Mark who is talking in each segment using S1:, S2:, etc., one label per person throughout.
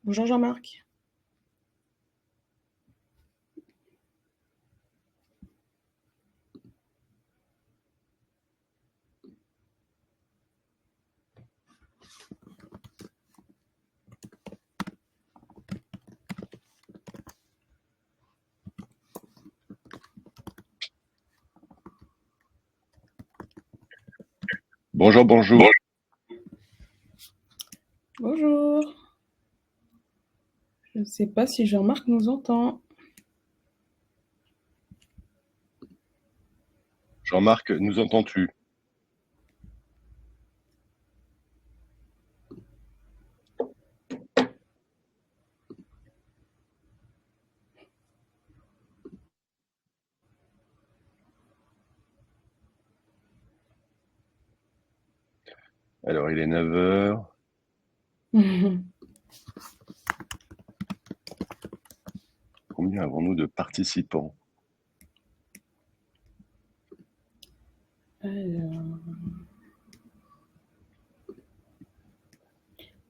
S1: Bonjour Jean-Marc.
S2: Bonjour, bonjour.
S1: Bonjour. Je ne sais pas si Jean-Marc nous entend.
S2: Jean-Marc, nous entends-tu? Alors, il est 9 heures. Combien avons-nous de participants?
S1: Alors,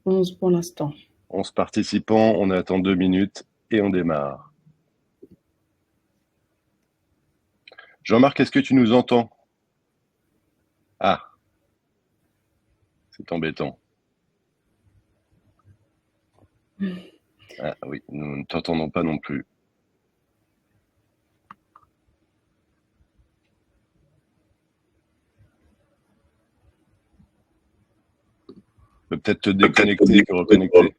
S1: 11 pour l'instant.
S2: 11 participants, on attend 2 minutes et on démarre. Jean-Marc, est-ce que tu nous entends? Ah, c'est embêtant. Ah oui, nous ne t'entendons pas non plus. Tu peux peut-être te déconnecter et te reconnecter.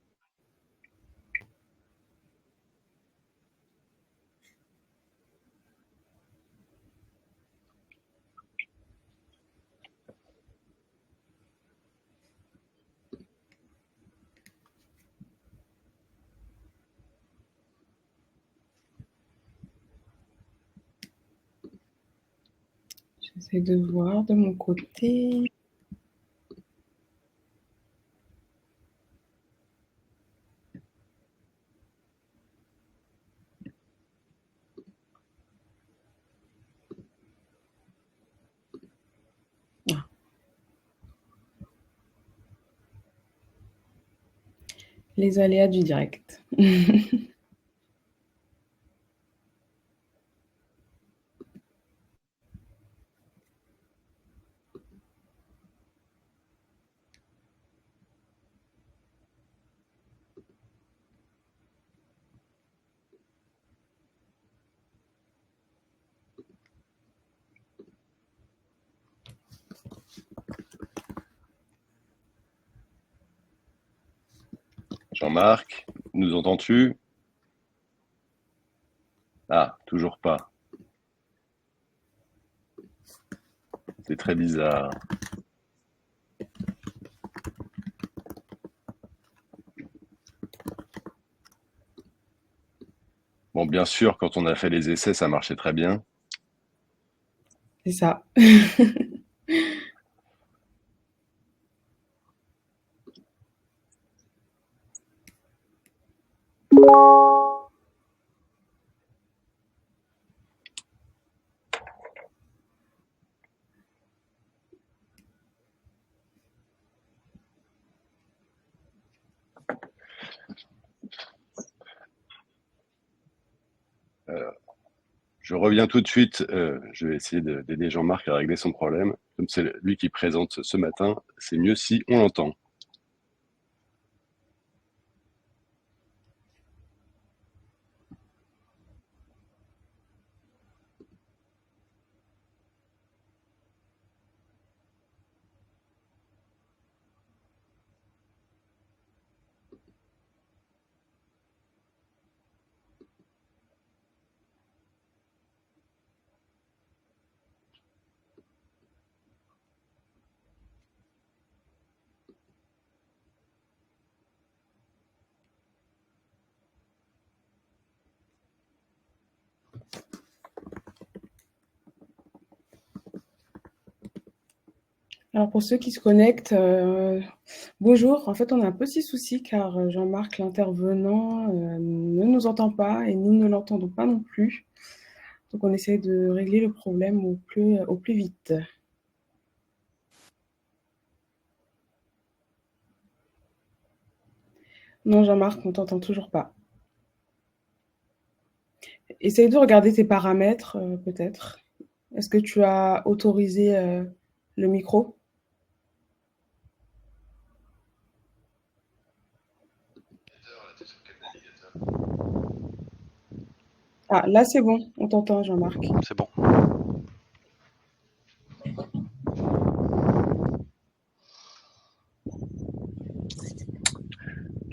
S1: J'essaie de voir de mon côté. Ah. Les aléas du direct.
S2: Jean-Marc, nous entends-tu? Ah, toujours pas. C'est très bizarre. Bon, bien sûr, quand on a fait les essais, ça marchait très bien.
S1: C'est ça.
S2: Je reviens tout de suite. Je vais essayer d'aider Jean-Marc à régler son problème. Comme c'est lui qui présente ce matin, c'est mieux si on l'entend.
S1: Alors pour ceux qui se connectent, bonjour. En fait, on a un petit souci car Jean-Marc, l'intervenant, ne nous entend pas et nous ne l'entendons pas non plus. Donc on essaie de régler le problème au plus vite. Non, Jean-Marc, on t'entend toujours pas. Essaye de regarder tes paramètres, peut-être. Est-ce que tu as autorisé le micro? Ah, là, c'est bon, on t'entend, Jean-Marc.
S3: C'est bon.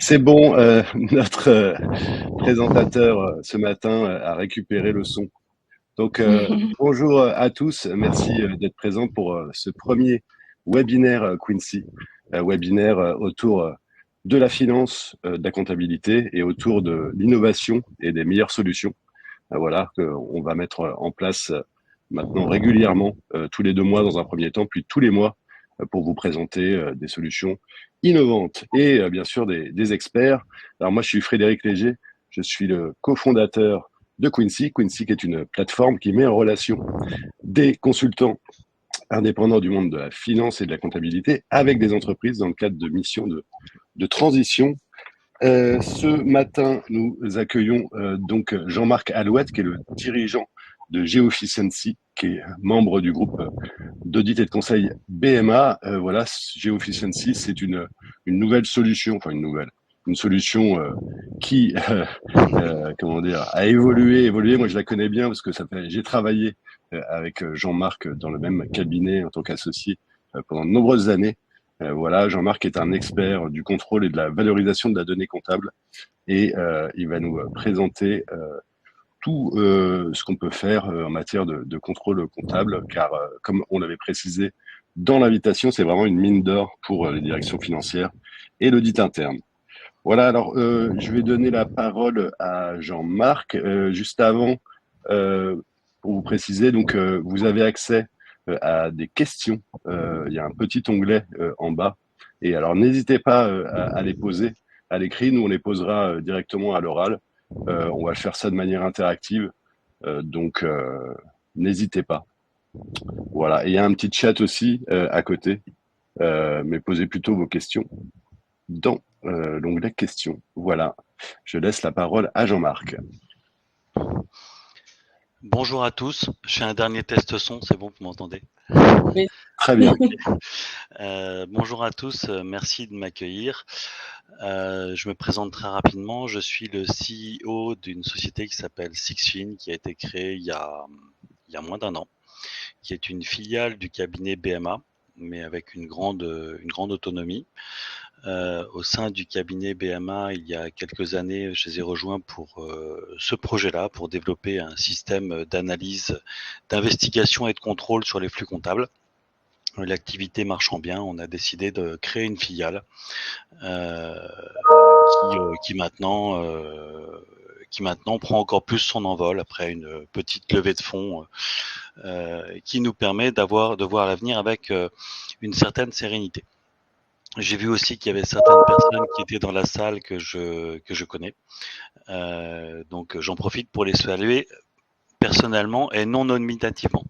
S2: C'est bon, notre présentateur ce matin a récupéré le son. Donc, bonjour à tous. Merci d'être présents pour ce premier webinaire Quincy, webinaire autour de la finance, de la comptabilité et autour de l'innovation et des meilleures solutions. Voilà, qu'on va mettre en place maintenant régulièrement, tous les 2 mois dans un premier temps, puis tous les mois pour vous présenter des solutions innovantes et bien sûr des experts. Alors moi, je suis Frédéric Léger, je suis le cofondateur de Quincy. Quincy qui est une plateforme qui met en relation des consultants indépendants du monde de la finance et de la comptabilité avec des entreprises dans le cadre de missions de transition. Ce matin, nous accueillons donc Jean-Marc Alouette, qui est le dirigeant de Geoefficiency, qui est membre du groupe d'audit et de conseil BMA. Voilà, Geoefficiency, c'est une nouvelle solution, enfin une solution qui, comment dire, a évolué. Moi, je la connais bien parce que j'ai travaillé avec Jean-Marc dans le même cabinet en tant qu'associé pendant de nombreuses années. Voilà, Jean-Marc est un expert du contrôle et de la valorisation de la donnée comptable et il va nous présenter tout ce qu'on peut faire en matière de contrôle comptable, car comme on l'avait précisé dans l'invitation, c'est vraiment une mine d'or pour les directions financières et l'audit interne. Voilà, alors je vais donner la parole à Jean-Marc. Juste avant, pour vous préciser, donc vous avez accès à des questions. Il y a un petit onglet en bas. Et alors n'hésitez pas à les poser à l'écrit. Nous, on les posera directement à l'oral. On va faire ça de manière interactive. Donc n'hésitez pas. Voilà. Et il y a un petit chat aussi à côté. Mais posez plutôt vos questions dans l'onglet questions. Voilà, je laisse la parole à Jean-Marc.
S3: Bonjour à tous. Je fais un dernier test son, c'est bon, vous m'entendez?
S1: Oui.
S2: Très bien.
S3: Bonjour à tous, merci de m'accueillir. Je me présente très rapidement. Je suis le CEO d'une société qui s'appelle Sixfin, qui a été créée il y a moins d'1 an, qui est une filiale du cabinet BMA, mais avec une grande autonomie. Au sein du cabinet BMA, il y a quelques années, je les ai rejoints pour ce projet-là, pour développer un système d'analyse, d'investigation et de contrôle sur les flux comptables. L'activité marchant bien, on a décidé de créer une filiale euh, qui maintenant prend encore plus son envol après une petite levée de fonds qui nous permet de voir l'avenir avec une certaine sérénité. J'ai vu aussi qu'il y avait certaines personnes qui étaient dans la salle que je connais. Donc j'en profite pour les saluer personnellement et non nominativement.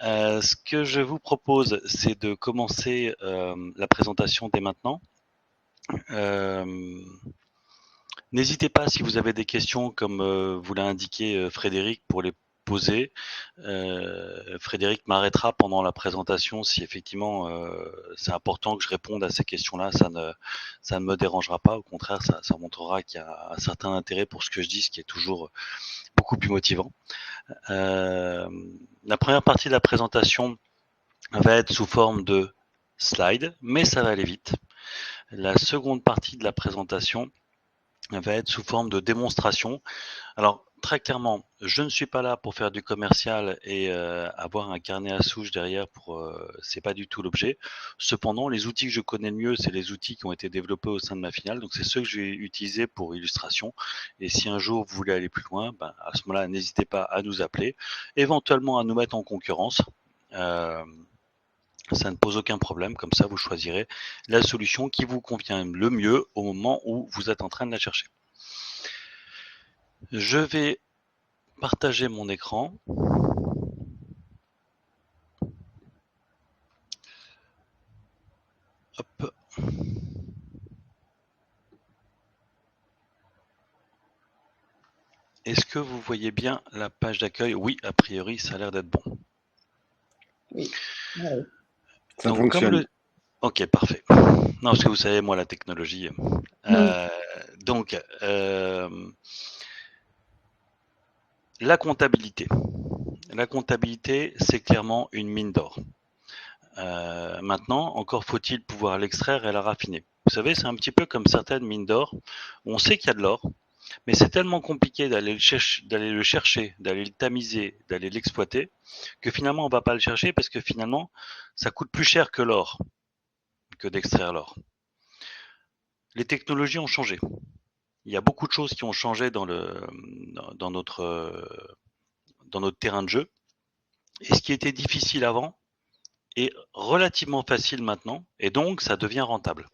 S3: Ce que je vous propose, c'est de commencer la présentation dès maintenant. N'hésitez pas, si vous avez des questions, comme vous l'a indiqué Frédéric, pour les poser. Frédéric m'arrêtera pendant la présentation si effectivement c'est important que je réponde à ces questions-là. Ça ne me dérangera pas. Au contraire, ça montrera qu'il y a un certain intérêt pour ce que je dis, ce qui est toujours beaucoup plus motivant. La première partie de la présentation va être sous forme de slide, mais ça va aller vite. La seconde partie de la présentation va être sous forme de démonstration. Alors, très clairement, je ne suis pas là pour faire du commercial et avoir un carnet à souche derrière c'est pas du tout l'objet. Cependant, les outils que je connais le mieux, c'est les outils qui ont été développés au sein de ma filiale. Donc, c'est ceux que je vais utiliser pour illustration. Et si un jour vous voulez aller plus loin, à ce moment-là, n'hésitez pas à nous appeler, éventuellement à nous mettre en concurrence. Ça ne pose aucun problème, comme ça vous choisirez la solution qui vous convient le mieux au moment où vous êtes en train de la chercher. Je vais partager mon écran. Hop. Est-ce que vous voyez bien la page d'accueil? Oui, a priori, ça a l'air d'être bon.
S1: Oui. Ouais.
S2: Ça
S3: Donc,
S2: fonctionne.
S3: Ok, parfait. Non, parce que vous savez, moi, la technologie. Donc, la comptabilité. La comptabilité, c'est clairement une mine d'or. Maintenant, encore faut-il pouvoir l'extraire et la raffiner. Vous savez, c'est un petit peu comme certaines mines d'or. On sait qu'il y a de l'or, mais c'est tellement compliqué d'aller le chercher, d'aller le tamiser, d'aller l'exploiter, que finalement on ne va pas le chercher parce que finalement ça coûte plus cher que l'or, que d'extraire l'or. Les technologies ont changé. Il y a beaucoup de choses qui ont changé dans notre terrain de jeu. Et ce qui était difficile avant est relativement facile maintenant, et donc ça devient rentable.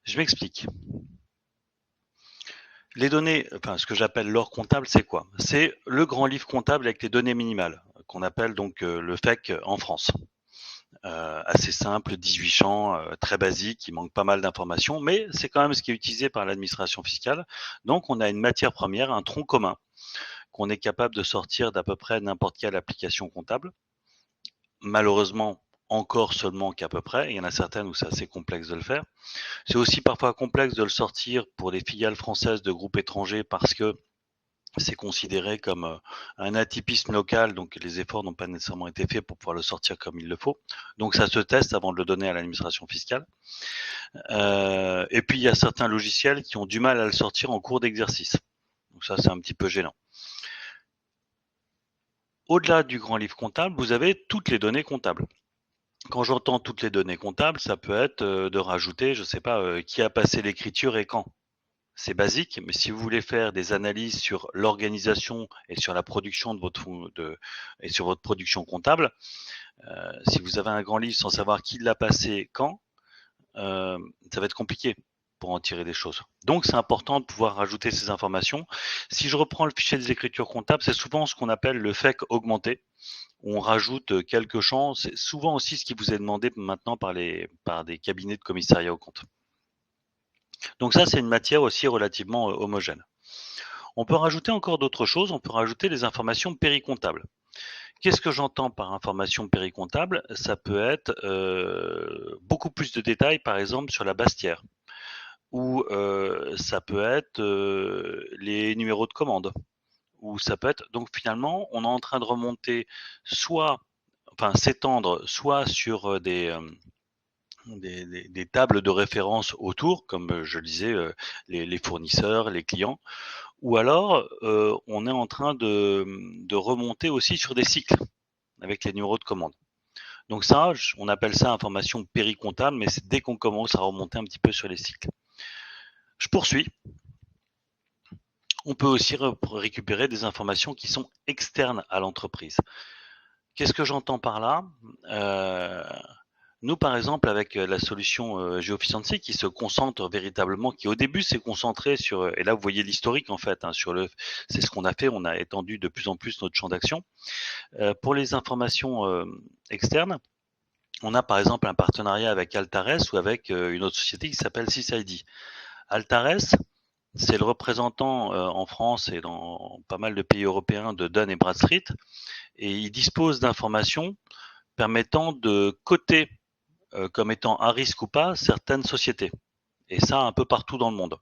S3: Je m'explique. Les données, enfin ce que j'appelle l'or comptable, c'est quoi? C'est le grand livre comptable avec les données minimales, qu'on appelle donc le FEC en France. Assez simple, 18 champs, très basique, il manque pas mal d'informations, mais c'est quand même ce qui est utilisé par l'administration fiscale. Donc on a une matière première, un tronc commun, qu'on est capable de sortir d'à peu près n'importe quelle application comptable. Malheureusement, encore seulement qu'à peu près, il y en a certaines où c'est assez complexe de le faire. C'est aussi parfois complexe de le sortir pour des filiales françaises de groupes étrangers parce que c'est considéré comme un atypisme local, donc les efforts n'ont pas nécessairement été faits pour pouvoir le sortir comme il le faut. Donc ça se teste avant de le donner à l'administration fiscale. Et puis il y a certains logiciels qui ont du mal à le sortir en cours d'exercice. Donc ça, c'est un petit peu gênant. Au-delà du grand livre comptable, vous avez toutes les données comptables. Quand j'entends toutes les données comptables, ça peut être de rajouter, je ne sais pas, qui a passé l'écriture et quand. C'est basique, mais si vous voulez faire des analyses sur l'organisation et sur la production et sur votre production comptable, si vous avez un grand livre sans savoir qui l'a passé quand, ça va être compliqué pour en tirer des choses. Donc c'est important de pouvoir rajouter ces informations. Si je reprends le fichier des écritures comptables, c'est souvent ce qu'on appelle le FEC augmenté, où on rajoute quelques champs. C'est souvent aussi ce qui vous est demandé maintenant par des cabinets de commissariat aux comptes. Donc ça, c'est une matière aussi relativement homogène. On peut rajouter encore d'autres choses, on peut rajouter les informations péricomptables. Qu'est-ce que j'entends par information péricomptable? Ça peut être beaucoup plus de détails, par exemple, sur la Bastière, ou ça peut être les numéros de commande, ou ça peut être... Donc finalement, on est en train de remonter s'étendre soit sur des tables de référence autour, comme je le disais, les fournisseurs, les clients, ou alors on est en train de remonter aussi sur des cycles avec les numéros de commande. Donc ça, on appelle ça information péricomptable, mais c'est dès qu'on commence à remonter un petit peu sur les cycles. Je poursuis. On peut aussi récupérer des informations qui sont externes à l'entreprise. Qu'est-ce que j'entends par là? Nous, par exemple, avec la solution Geoficiency qui se concentre véritablement, qui au début s'est concentré sur, et là vous voyez l'historique en fait, hein, c'est ce qu'on a fait, on a étendu de plus en plus notre champ d'action. Pour les informations externes, on a par exemple un partenariat avec Altares ou avec une autre société qui s'appelle SysID. Altares, c'est le représentant en France et dans pas mal de pays européens de Dun & Bradstreet, et il dispose d'informations permettant de coter comme étant à risque ou pas certaines sociétés. Et ça un peu partout dans le monde.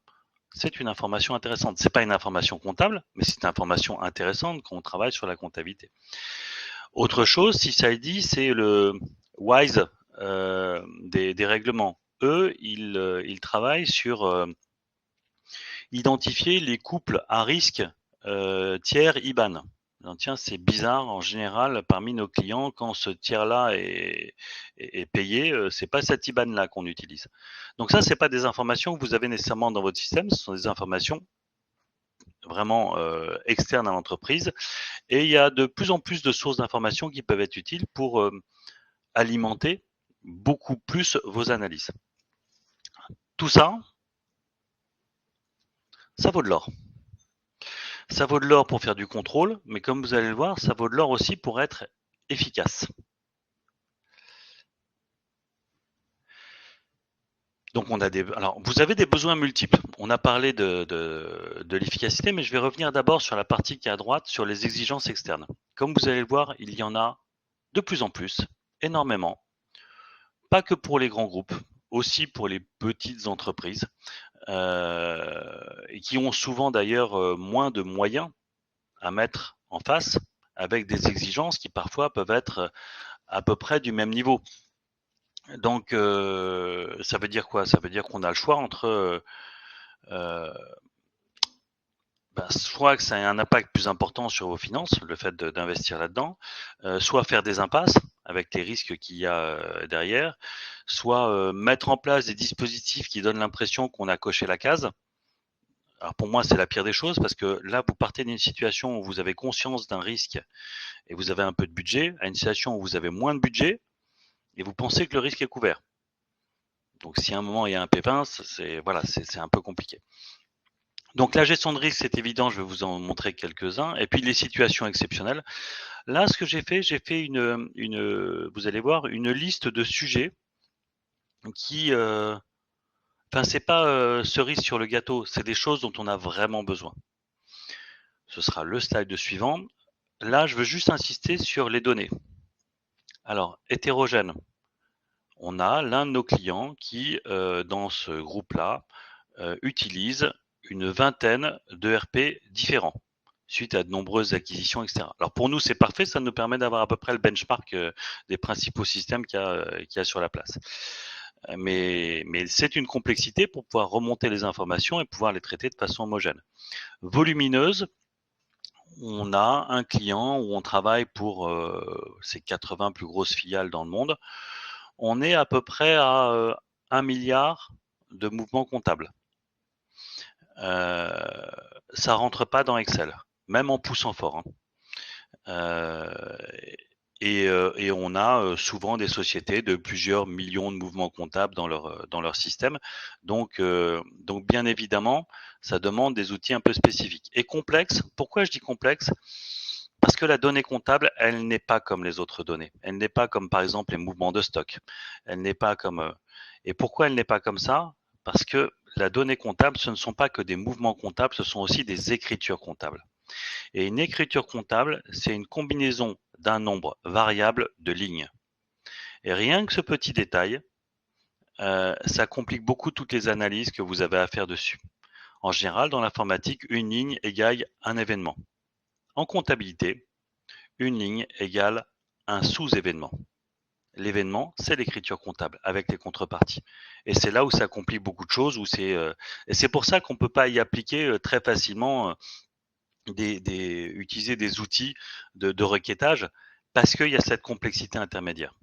S3: C'est une information intéressante. C'est pas une information comptable, mais c'est une information intéressante quand on travaille sur la comptabilité. Autre chose, SysID, c'est le WISE des règlements. Eux, ils travaillent sur identifier les couples à risque tiers IBAN. Alors, tiens, c'est bizarre en général parmi nos clients quand ce tiers-là est payé, c'est pas cette IBAN-là qu'on utilise. Donc ça, c'est pas des informations que vous avez nécessairement dans votre système, ce sont des informations vraiment externes à l'entreprise. Et il y a de plus en plus de sources d'informations qui peuvent être utiles pour alimenter beaucoup plus vos analyses. Tout ça, ça vaut de l'or. Ça vaut de l'or pour faire du contrôle, mais comme vous allez le voir, ça vaut de l'or aussi pour être efficace. Donc alors vous avez des besoins multiples. On a parlé de l'efficacité, mais je vais revenir d'abord sur la partie qui est à droite, sur les exigences externes. Comme vous allez le voir, il y en a de plus en plus, énormément, pas que pour les grands groupes, aussi pour les petites entreprises, et qui ont souvent d'ailleurs moins de moyens à mettre en face, avec des exigences qui parfois peuvent être à peu près du même niveau. Donc, ça veut dire quoi? Ça veut dire qu'on a le choix entre soit que ça ait un impact plus important sur vos finances, le fait d'investir là-dedans, soit faire des impasses avec les risques qu'il y a derrière, soit mettre en place des dispositifs qui donnent l'impression qu'on a coché la case. Alors pour moi, c'est la pire des choses parce que là, vous partez d'une situation où vous avez conscience d'un risque et vous avez un peu de budget, à une situation où vous avez moins de budget et vous pensez que le risque est couvert. Donc si à un moment il y a un pépin, c'est voilà, c'est un peu compliqué. Donc la gestion de risque, c'est évident, je vais vous en montrer quelques-uns. Et puis les situations exceptionnelles. Là, ce que j'ai fait vous allez voir, une liste de sujets qui, enfin, c'est pas cerise sur le gâteau, c'est des choses dont on a vraiment besoin. Ce sera le slide suivant. Là, je veux juste insister sur les données. Alors, hétérogène. On a l'un de nos clients qui, dans ce groupe-là, utilise une vingtaine d'ERP différents suite à de nombreuses acquisitions, etc. Alors pour nous, c'est parfait, ça nous permet d'avoir à peu près le benchmark des principaux systèmes qu'il y a sur la place. Mais c'est une complexité pour pouvoir remonter les informations et pouvoir les traiter de façon homogène. Volumineuse, on a un client où on travaille pour ces 80 plus grosses filiales dans le monde. On est à peu près à 1 milliard de mouvements comptables. Ça rentre pas dans Excel, même en poussant fort. Hein. Et on a souvent des sociétés de plusieurs millions de mouvements comptables dans leur système. Donc bien évidemment, ça demande des outils un peu spécifiques. Et complexe, pourquoi je dis complexe? Parce que la donnée comptable, elle n'est pas comme les autres données. Elle n'est pas comme par exemple les mouvements de stock. Elle n'est pas comme. Et pourquoi elle n'est pas comme ça? Parce que la donnée comptable, ce ne sont pas que des mouvements comptables, ce sont aussi des écritures comptables. Et une écriture comptable, c'est une combinaison d'un nombre variable de lignes. Et rien que ce petit détail, ça complique beaucoup toutes les analyses que vous avez à faire dessus. En général, dans l'informatique, une ligne égale un événement. En comptabilité, une ligne égale un sous-événement. L'événement, c'est l'écriture comptable avec les contreparties. Et c'est là où ça complique beaucoup de choses. Et c'est pour ça qu'on ne peut pas y appliquer très facilement utiliser des outils de requêtage parce qu'il y a cette complexité intermédiaire.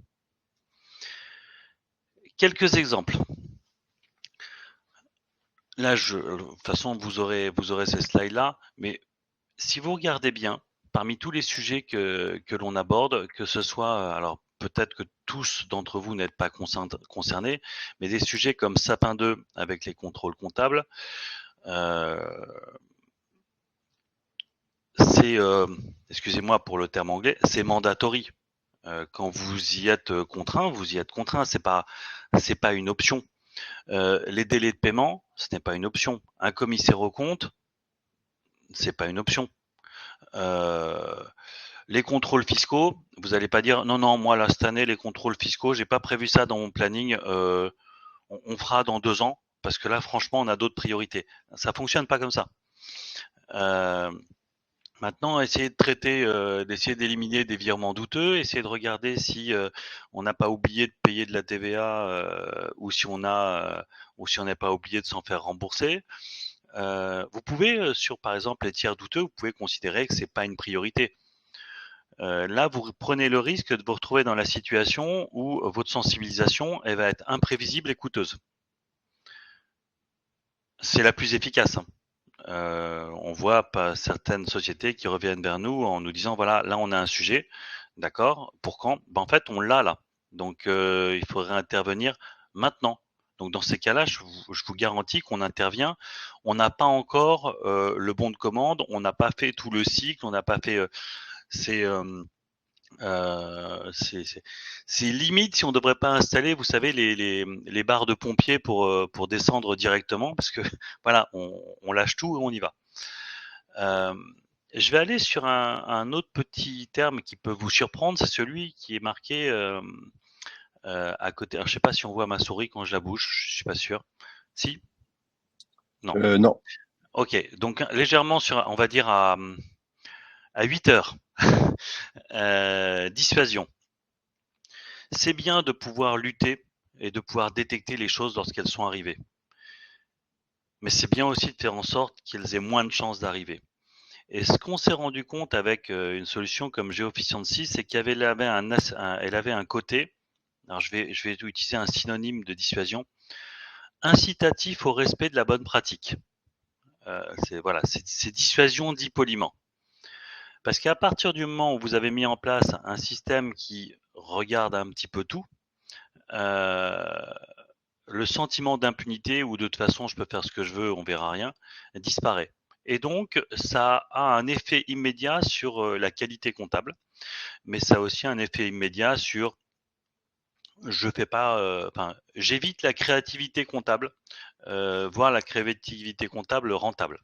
S3: Quelques exemples. Là, de toute façon, vous aurez ces slides-là, mais si vous regardez bien, parmi tous les sujets que l'on aborde, que ce soit, alors peut-être que tous d'entre vous n'êtes pas concernés, mais des sujets comme Sapin 2 avec les contrôles comptables, c'est, excusez-moi pour le terme anglais, c'est mandatory. Quand vous y êtes contraint, vous y êtes contraint. C'est pas une option. Les délais de paiement, ce n'est pas une option. Un commissaire aux comptes, c'est pas une option. Les contrôles fiscaux, vous n'allez pas dire non, moi là cette année les contrôles fiscaux, j'ai pas prévu ça dans mon planning. On fera dans 2 ans parce que là franchement on a d'autres priorités. Ça fonctionne pas comme ça. Maintenant, essayer de traiter, d'essayer d'éliminer des virements douteux, essayer de regarder si on n'a pas oublié de payer de la TVA ou si on n'a pas oublié de s'en faire rembourser. Vous pouvez, sur par exemple les tiers douteux, vous pouvez considérer que c'est pas une priorité. Là, vous prenez le risque de vous retrouver dans la situation où votre sensibilisation, elle va être imprévisible et coûteuse. C'est la plus efficace. Hein. On voit pas certaines sociétés qui reviennent vers nous en nous disant voilà, là on a un sujet, d'accord, pour quand? Ben, en fait, on l'a là. Donc il faudrait intervenir maintenant. Donc dans ces cas-là, je vous garantis qu'on intervient. On n'a pas encore le bon de commande, on n'a pas fait tout le cycle, on n'a pas fait ces C'est limite si on devrait pas installer, vous savez, les barres de pompiers pour descendre directement, parce que voilà, on lâche tout et on y va. Je vais aller sur un autre petit terme qui peut vous surprendre, c'est celui qui est marqué à côté. Alors, je sais pas si on voit ma souris quand je la bouge, je suis pas sûr. Si? Non.
S2: Non.
S3: Ok, donc légèrement sur, on va dire à 8 heures. Dissuasion. C'est bien de pouvoir lutter et de pouvoir détecter les choses lorsqu'elles sont arrivées. Mais c'est bien aussi de faire en sorte qu'elles aient moins de chances d'arriver. Et ce qu'on s'est rendu compte avec une solution comme GeoEfficiency, c'est qu'elle avait un côté, alors je vais utiliser un synonyme de dissuasion, incitatif au respect de la bonne pratique. C'est dissuasion dit poliment. Parce qu'à partir du moment où vous avez mis en place un système qui regarde un petit peu tout, le sentiment d'impunité ou de toute façon je peux faire ce que je veux, on verra rien, disparaît. Et donc ça a un effet immédiat sur la qualité comptable, mais ça a aussi un effet immédiat sur je fais pas, j'évite la créativité comptable, voire la créativité comptable rentable.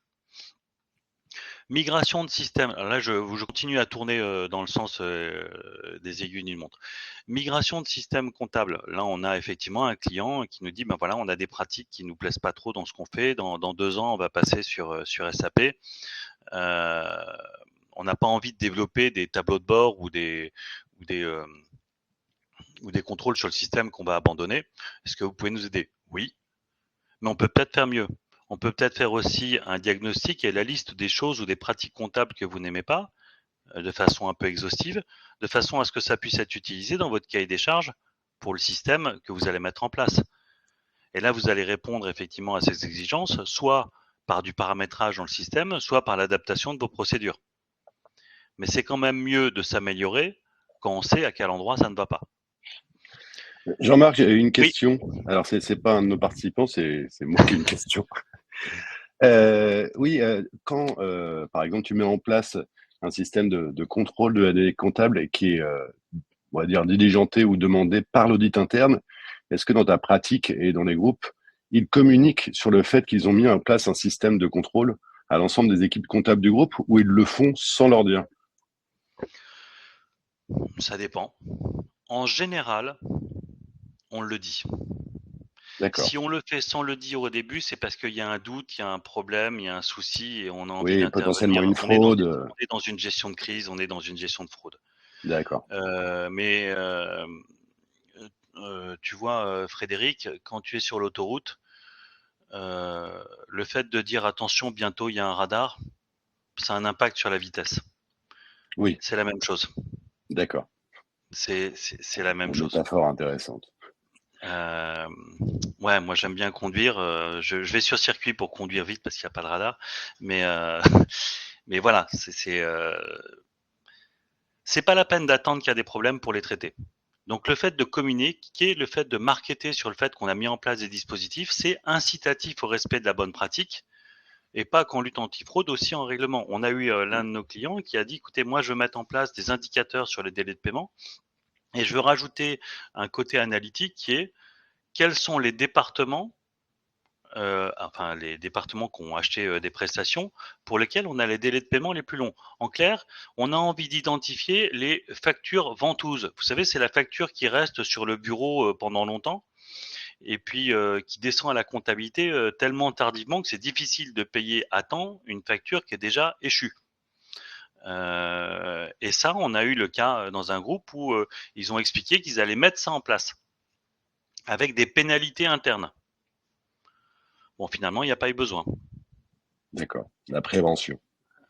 S3: Migration de système. Alors là, je continue à tourner dans le sens des aiguilles d'une montre. Migration de système comptable. Là, on a effectivement un client qui nous dit, ben voilà, on a des pratiques qui nous plaisent pas trop dans ce qu'on fait. Dans 2 ans, on va passer sur SAP. On n'a pas envie de développer des tableaux de bord ou ou des, euh, ou des contrôles sur le système qu'on va abandonner. Est-ce que vous pouvez nous aider? Oui, mais on peut peut-être faire mieux. On peut peut-être faire aussi un diagnostic et la liste des choses ou des pratiques comptables que vous n'aimez pas, de façon un peu exhaustive, de façon à ce que ça puisse être utilisé dans votre cahier des charges pour le système que vous allez mettre en place. Et là, vous allez répondre effectivement à ces exigences, soit par du paramétrage dans le système, soit par l'adaptation de vos procédures. Mais c'est quand même mieux de s'améliorer quand on sait à quel endroit ça ne va pas.
S2: Jean-Marc, j'ai une
S3: Oui,
S2: question. Alors, c'est pas un de nos participants, c'est moi qui ai une question. Oui, quand, par exemple, tu mets en place un système de contrôle de la donnée comptable et qui est, on va dire, diligenté ou demandé par l'audit interne, est-ce que dans ta pratique et dans les groupes, ils communiquent sur le fait qu'ils ont mis en place un système de contrôle à l'ensemble des équipes comptables du groupe ou ils le font sans leur dire?
S3: ça dépend. En général, on le dit.
S2: D'accord.
S3: Si on le fait sans le dire au début, c'est parce qu'il y a un doute, il y a un problème, il y a un souci et on a envie
S2: Oui, potentiellement
S3: d'intervenir.
S2: une fraude.
S3: On est dans une gestion de crise, on est dans une gestion de fraude.
S2: D'accord.
S3: Mais tu vois, Frédéric, quand tu es sur l'autoroute, le fait de dire attention, bientôt il y a un radar, ça a un impact sur la vitesse.
S2: Oui,
S3: C'est la même chose.
S2: d'accord.
S3: C'est la même
S2: Une
S3: chose.
S2: métaphore intéressante.
S3: Euh, ouais, moi j'aime bien conduire. Je vais sur circuit pour conduire vite parce qu'il n'y a pas de radar. Mais, mais voilà, c'est pas la peine d'attendre qu'il y a des problèmes pour les traiter. Donc le fait de communiquer, le fait de marketer sur le fait qu'on a mis en place des dispositifs, c'est incitatif au respect de la bonne pratique et pas qu'en lutte antifraude, aussi en règlement. On a eu l'un de nos clients qui a dit, écoutez, moi je veux mettre en place des indicateurs sur les délais de paiement et je veux rajouter un côté analytique qui est quels sont les départements enfin les départements qui ont acheté des prestations pour lesquelles on a les délais de paiement les plus longs. En clair, on a envie d'identifier les factures ventouses. Vous savez, c'est la facture qui reste sur le bureau pendant longtemps et puis qui descend à la comptabilité tellement tardivement que c'est difficile de payer à temps une facture qui est déjà échue. Et ça, on a eu le cas dans un groupe où ils ont expliqué qu'ils allaient mettre ça en place avec des pénalités internes. Bon, finalement, il n'y a pas eu besoin.
S2: D'accord. La prévention.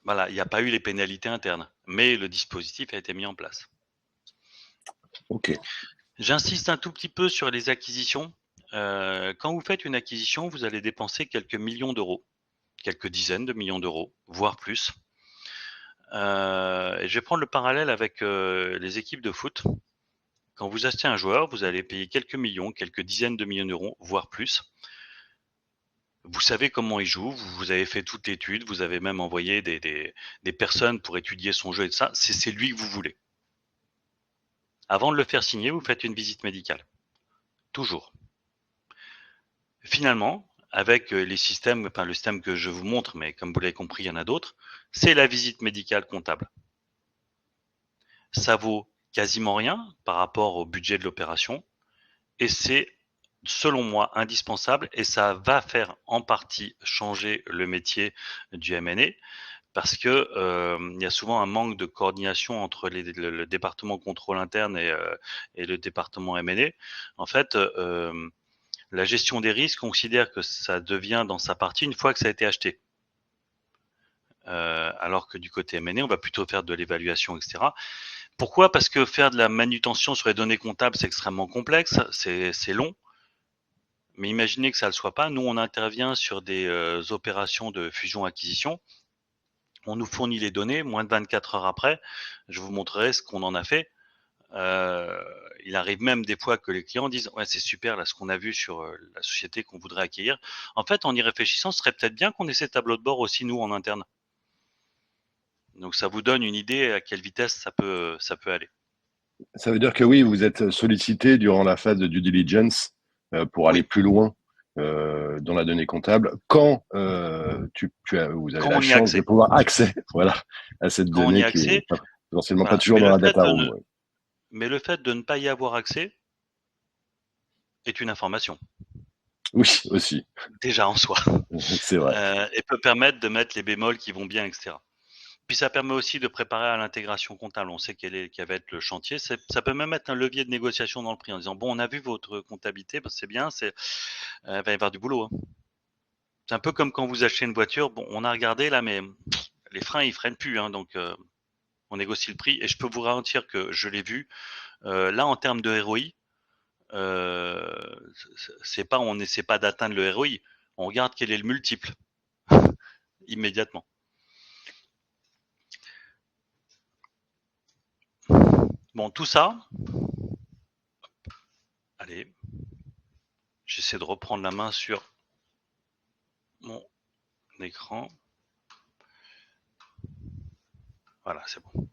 S3: Voilà, il n'y a pas eu les pénalités internes, mais le dispositif a été mis en place.
S2: Ok.
S3: J'insiste un tout petit peu sur les acquisitions. Quand vous faites une acquisition, vous allez dépenser quelques millions d'euros, quelques dizaines de millions d'euros, voire plus. Et je vais prendre le parallèle avec les équipes de foot. Quand vous achetez un joueur, vous allez payer quelques millions, quelques dizaines de millions d'euros, voire plus. Vous savez comment il joue, vous avez fait toute l'étude, vous avez même envoyé des personnes pour étudier son jeu et tout ça. C'est lui que vous voulez. Avant de le faire signer, vous faites une visite médicale. Toujours. Finalement, avec les systèmes, enfin le système que je vous montre, mais comme vous l'avez compris, il y en a d'autres, c'est la visite médicale comptable. Ça vaut quasiment rien par rapport au budget de l'opération et c'est, selon moi, indispensable et ça va faire en partie changer le métier du M&A parce que il y a souvent un manque de coordination entre le département contrôle interne et le département M&A. En fait, la gestion des risques considère que ça devient dans sa partie une fois que ça a été acheté. Alors que du côté M&A, on va plutôt faire de l'évaluation, etc. Pourquoi? Parce que faire de la manutention sur les données comptables, c'est extrêmement complexe, c'est long. Mais imaginez que ça ne le soit pas. Nous, on intervient sur des opérations de fusion-acquisition. On nous fournit les données, moins de 24 heures après, je vous montrerai ce qu'on en a fait. Il arrive même des fois que les clients disent ouais c'est super là ce qu'on a vu sur la société qu'on voudrait acquérir. En fait, en y réfléchissant, ce serait peut-être bien qu'on ait ces tableaux de bord aussi nous en interne. Donc ça vous donne une idée à quelle vitesse ça peut aller.
S2: Ça veut dire que oui, vous êtes sollicité durant la phase de due diligence pour aller
S3: Oui,
S2: plus loin dans la donnée comptable quand vous avez
S3: quand
S2: la
S3: on y a
S2: chance de
S3: accès.
S2: pouvoir accès voilà, à cette
S3: Quand on y
S2: donnée
S3: a
S2: qui est
S3: accès,
S2: potentiellement pas
S3: voilà.
S2: toujours dans la data room. Ouais.
S3: Mais le fait de ne pas y avoir accès est une information
S2: Oui, aussi,
S3: déjà en soi
S2: c'est vrai.
S3: et peut permettre de mettre les bémols qui vont bien, etc. Puis ça permet aussi de préparer à l'intégration comptable. On sait quel va être le chantier. Ça peut même être un levier de négociation dans le prix en disant bon, on a vu votre comptabilité, ben, c'est bien, va y avoir du boulot. Hein. C'est un peu comme quand vous achetez une voiture. Bon, on a regardé là, mais les freins ils freinent plus, hein, donc on négocie le prix. Et je peux vous garantir que je l'ai vu. Là, en termes de ROI, on n'essaie pas d'atteindre le ROI. On regarde quel est le multiple immédiatement. Bon, tout ça, allez, j'essaie de reprendre la main sur mon écran. Voilà, c'est bon.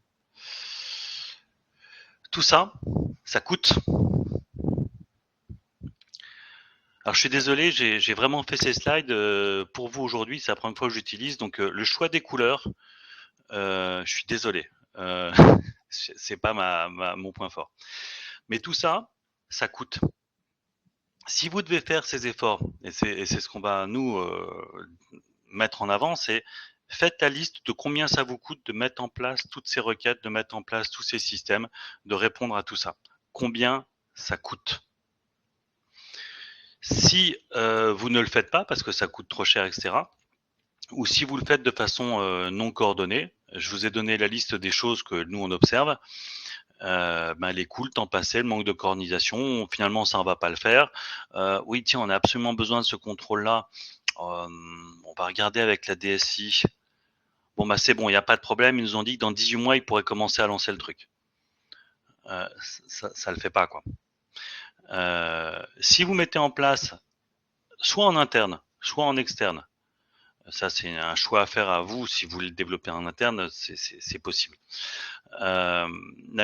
S3: Tout ça, ça coûte. Alors je suis désolé, j'ai vraiment fait ces slides pour vous aujourd'hui. C'est la première fois que j'utilise. Donc le choix des couleurs, je suis désolé. Euh, c'est pas mon point fort. Mais tout ça, ça coûte. Si vous devez faire ces efforts, et c'est ce qu'on va nous mettre en avant, c'est faites la liste de combien ça vous coûte de mettre en place toutes ces requêtes, de mettre en place tous ces systèmes, de répondre à tout ça. Combien ça coûte? Si vous ne le faites pas parce que ça coûte trop cher, etc., ou si vous le faites de façon non coordonnée, je vous ai donné la liste des choses que nous on observe. Les coûts, le temps passé, le manque de coordination, finalement ça ne va pas le faire. Oui, tiens, on a absolument besoin de ce contrôle-là. On va regarder avec la DSI. Bon, bah c'est bon, il n'y a pas de problème. Ils nous ont dit que dans 18 mois, ils pourraient commencer à lancer le truc. Ça ne le fait pas, quoi. Si vous mettez en place, soit en interne, soit en externe, ça c'est un choix à faire à vous. Si vous le développez en interne, c'est possible. La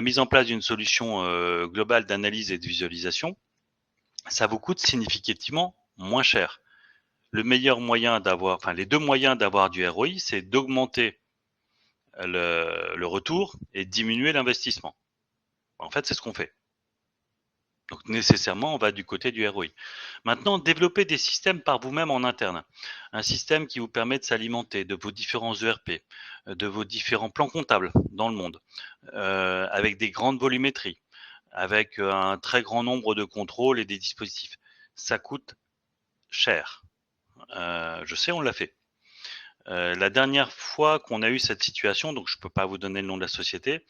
S3: mise en place d'une solution globale d'analyse et de visualisation, ça vous coûte significativement moins cher. Le meilleur moyen d'avoir, enfin les deux moyens d'avoir du ROI, c'est d'augmenter le retour et diminuer l'investissement. En fait, c'est ce qu'on fait. Donc nécessairement, on va du côté du ROI. Maintenant, développer des systèmes par vous-même en interne. Un système qui vous permet de s'alimenter de vos différents ERP, de vos différents plans comptables dans le monde, avec des grandes volumétries, avec un très grand nombre de contrôles et des dispositifs. Ça coûte cher. Je sais, on l'a fait. La dernière fois qu'on a eu cette situation, donc je ne peux pas vous donner le nom de la société,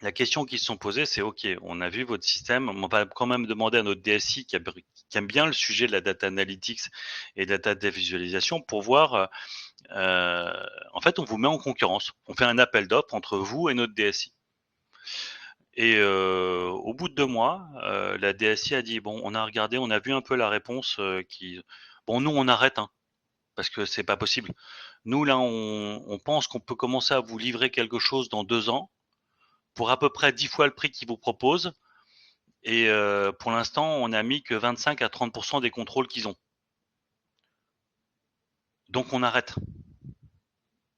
S3: la question qui se sont posées, c'est OK, on a vu votre système, on va quand même demander à notre DSI qui aime bien le sujet de la data analytics et de la data visualisation pour voir, en fait, on vous met en concurrence. On fait un appel d'offres entre vous et notre DSI. Et au bout de 2 mois, la DSI a dit bon, on a regardé, on a vu un peu la réponse bon, nous on arrête, hein, parce que c'est pas possible. Nous là, on pense qu'on peut commencer à vous livrer quelque chose dans 2 ans. pour à peu près 10 fois le prix qu'ils vous proposent. Et pour l'instant, on n'a mis que 25 à 30% des contrôles qu'ils ont. Donc on arrête.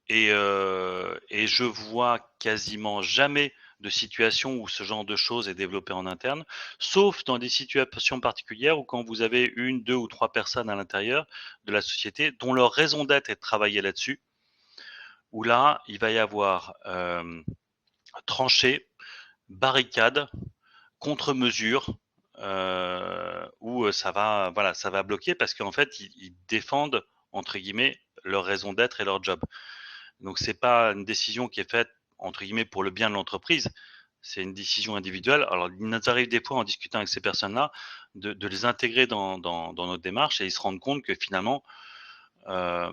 S3: Et je vois quasiment jamais de situation où ce genre de choses est développé en interne, sauf dans des situations particulières où quand vous avez 1, 2 ou 3 personnes à l'intérieur de la société dont leur raison d'être est de travailler là-dessus, où là, il va y avoir tranchées, barricades, contre-mesures, où ça va bloquer parce qu'en fait, ils défendent entre guillemets leur raison d'être et leur job. Donc c'est pas une décision qui est faite entre guillemets pour le bien de l'entreprise, c'est une décision individuelle. Alors il nous arrive des fois en discutant avec ces personnes-là de les intégrer dans notre démarche et ils se rendent compte que finalement euh,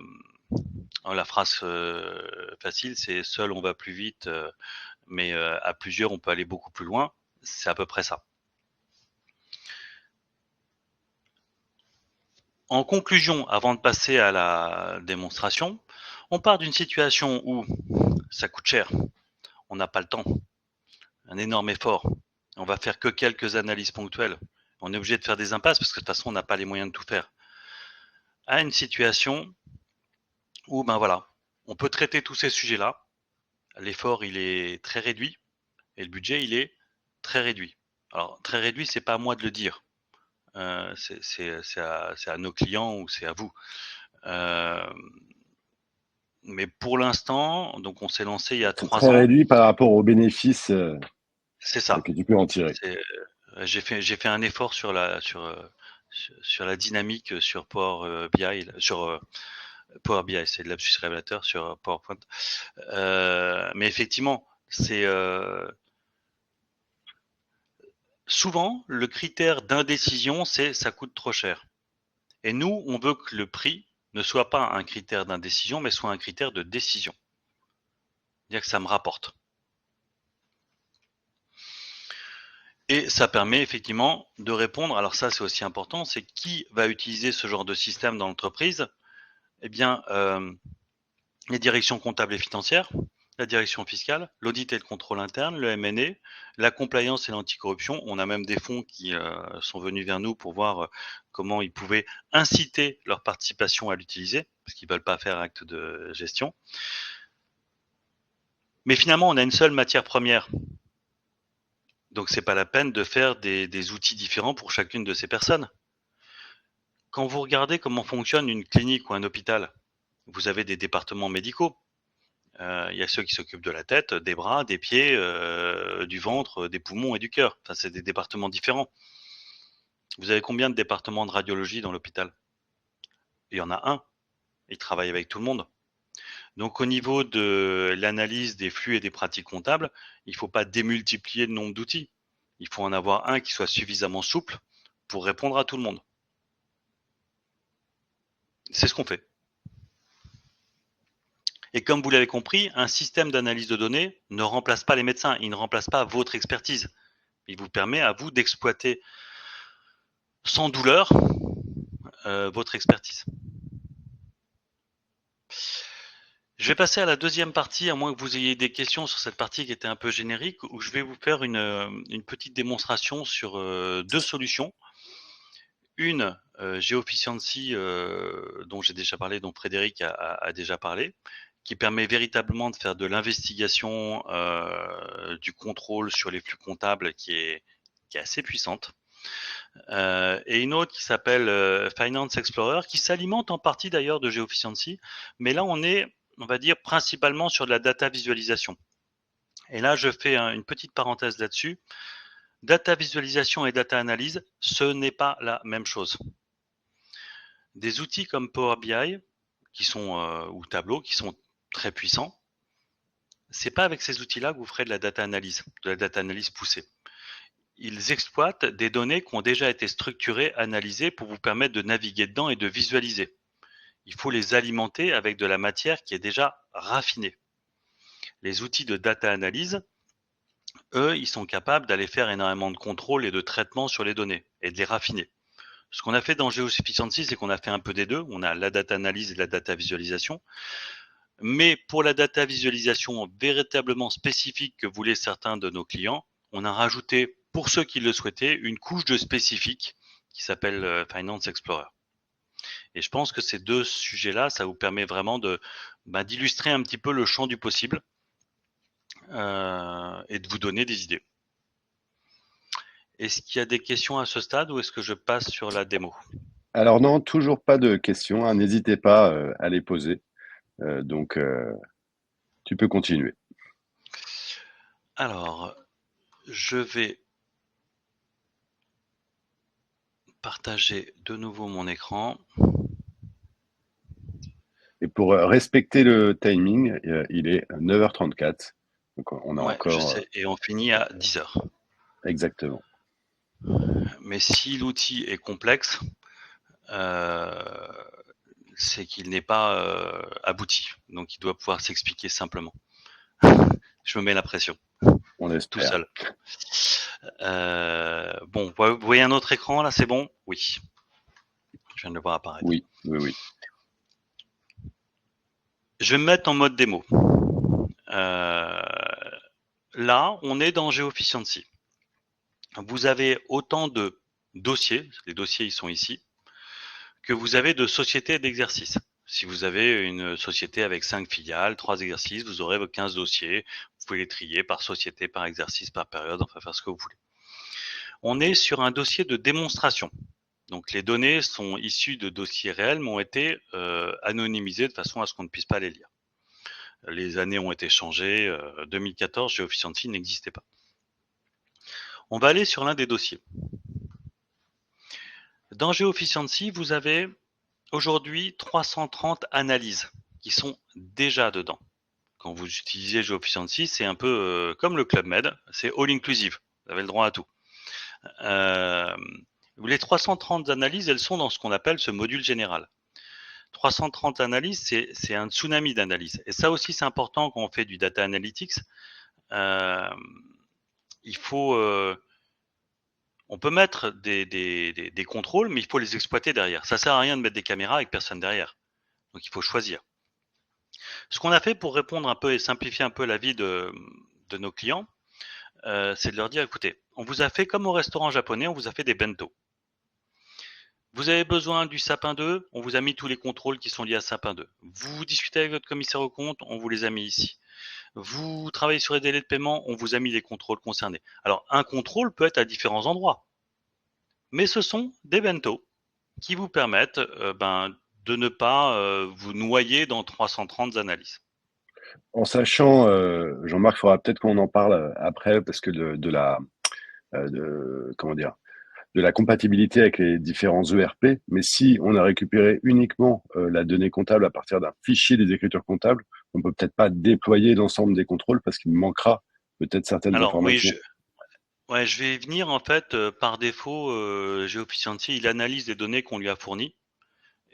S3: la phrase facile c'est seul on va plus vite, mais à plusieurs on peut aller beaucoup plus loin. C'est à peu près ça. En conclusion, avant de passer à la démonstration, on part d'une situation où ça coûte cher, on n'a pas le temps, un énorme effort, on va faire que quelques analyses ponctuelles, on est obligé de faire des impasses parce que de toute façon on n'a pas les moyens de tout faire, à une situation où on peut traiter tous ces sujets-là, l'effort il est très réduit et le budget il est très réduit. Alors très réduit, c'est pas à moi de le dire, c'est à nos clients ou c'est à vous. Mais pour l'instant, donc on s'est lancé il y a
S2: C'est
S3: 3
S2: très
S3: ans.
S2: réduit par rapport aux bénéfices
S3: C'est ça.
S2: que tu peux en tirer.
S3: J'ai fait un effort sur la dynamique sur Power BI, sur Power BI, c'est de l'absus révélateur sur PowerPoint. Mais effectivement, c'est souvent le critère d'indécision, c'est ça coûte trop cher. Et nous, on veut que le prix ne soit pas un critère d'indécision, mais soit un critère de décision. C'est-à-dire que ça me rapporte. Et ça permet effectivement de répondre, alors ça c'est aussi important, c'est qui va utiliser ce genre de système dans l'entreprise? Eh bien, les directions comptables et financières, la direction fiscale, l'audit et le contrôle interne, le M&A, la compliance et l'anticorruption. On a même des fonds qui sont venus vers nous pour voir comment ils pouvaient inciter leur participation à l'utiliser, parce qu'ils ne veulent pas faire acte de gestion. Mais finalement, on a une seule matière première. Donc, c'est pas la peine de faire des outils différents pour chacune de ces personnes. Quand vous regardez comment fonctionne une clinique ou un hôpital, vous avez des départements médicaux. Il y a ceux qui s'occupent de la tête, des bras, des pieds, du ventre, des poumons et du cœur. Enfin, c'est des départements différents. Vous avez combien de départements de radiologie dans l'hôpital? Il y en a un. Ils travaillent avec tout le monde. Donc, au niveau de l'analyse des flux et des pratiques comptables, il ne faut pas démultiplier le nombre d'outils. Il faut en avoir un qui soit suffisamment souple pour répondre à tout le monde. C'est ce qu'on fait. Et comme vous l'avez compris, un système d'analyse de données ne remplace pas les médecins, il ne remplace pas votre expertise. Il vous permet à vous d'exploiter sans douleur votre expertise. Je vais passer à la deuxième partie, à moins que vous ayez des questions sur cette partie qui était un peu générique, où je vais vous faire une petite démonstration sur deux solutions. Une, Geoefficiency, dont j'ai déjà parlé, dont Frédéric a déjà parlé, qui permet véritablement de faire de l'investigation, du contrôle sur les flux comptables qui est assez puissante. Et une autre qui s'appelle Finance Explorer, qui s'alimente en partie d'ailleurs de Geoefficiency, mais là on va dire principalement sur de la data visualisation. Et là je fais une petite parenthèse là-dessus. Data visualisation et data analyse, ce n'est pas la même chose. Des outils comme Power BI ou Tableau qui sont très puissants, c'est pas avec ces outils-là que vous ferez de la data analyse poussée. Ils exploitent des données qui ont déjà été structurées, analysées pour vous permettre de naviguer dedans et de visualiser. Il faut les alimenter avec de la matière qui est déjà raffinée. Les outils de data analyse, eux, ils sont capables d'aller faire énormément de contrôle et de traitement sur les données et de les raffiner. Ce qu'on a fait dans Geoefficiency, c'est qu'on a fait un peu des deux. On a la data analyse et la data visualisation. Mais pour la data visualisation véritablement spécifique que voulaient certains de nos clients, on a rajouté, pour ceux qui le souhaitaient, une couche de spécifique qui s'appelle Finance Explorer. Et je pense que ces deux sujets-là, ça vous permet vraiment d'illustrer un petit peu le champ du possible et de vous donner des idées. Est-ce qu'il y a des questions à ce stade ou est-ce que je passe sur la démo?
S2: Alors non, toujours pas de questions, hein. N'hésitez pas à les poser. Donc, tu peux continuer.
S3: Alors, je vais partager de nouveau mon écran.
S2: Et pour respecter le timing, il est 9h34. Donc, on a
S3: Ouais, je
S2: encore
S3: sais, et on finit à 10h.
S2: exactement.
S3: Mais si l'outil est complexe, c'est qu'il n'est pas abouti. Donc, il doit pouvoir s'expliquer simplement. Je me mets la pression.
S2: On
S3: Tout
S2: espère.
S3: seul. Bon, vous voyez un autre écran là, c'est bon? Oui. Je viens de le voir apparaître.
S2: Oui, oui, oui.
S3: Je vais me mettre en mode démo. Là, on est dans GeoEfficiency. Vous avez autant de dossiers, les dossiers ils sont ici, que vous avez de sociétés d'exercice. Si vous avez une société avec 5 filiales, 3 exercices, vous aurez vos 15 dossiers. Vous pouvez les trier par société, par exercice, par période, enfin faire ce que vous voulez. On est sur un dossier de démonstration. Donc les données sont issues de dossiers réels, mais ont été anonymisées de façon à ce qu'on ne puisse pas les lire. Les années ont été changées. 2014, GeoEfficiency n'existait pas. On va aller sur l'un des dossiers. Dans GeoEfficiency, vous avez aujourd'hui 330 analyses qui sont déjà dedans. Quand vous utilisez GeoEfficiency, c'est un peu comme le Club Med, c'est all inclusive. Vous avez le droit à tout. Les 330 analyses, elles sont dans ce qu'on appelle ce module général. 330 analyses, c'est un tsunami d'analyses. Et ça aussi, c'est important quand on fait du data analytics. Il faut, on peut mettre des contrôles, mais il faut les exploiter derrière. Ça sert à rien de mettre des caméras avec personne derrière. Donc il faut choisir. Ce qu'on a fait pour répondre un peu et simplifier un peu la vie de nos clients, c'est de leur dire, écoutez, on vous a fait comme au restaurant japonais, on vous a fait des bento. Vous avez besoin du sapin 2, on vous a mis tous les contrôles qui sont liés à sapin 2. Vous discutez avec votre commissaire aux comptes, on vous les a mis ici. Vous travaillez sur les délais de paiement, on vous a mis les contrôles concernés. Alors, un contrôle peut être à différents endroits. Mais ce sont des bento qui vous permettent de ne pas vous noyer dans 330 analyses.
S2: En sachant, Jean-Marc, il faudra peut-être qu'on en parle après parce que comment dire, de la compatibilité avec les différents ERP. Mais si on a récupéré uniquement la donnée comptable à partir d'un fichier des écritures comptables, on peut peut-être pas déployer l'ensemble des contrôles parce qu'il manquera peut-être certaines
S3: Alors oui,
S2: informations.
S3: je vais y venir en fait. Par défaut, GeoEfficiency, il analyse les données qu'on lui a fournies.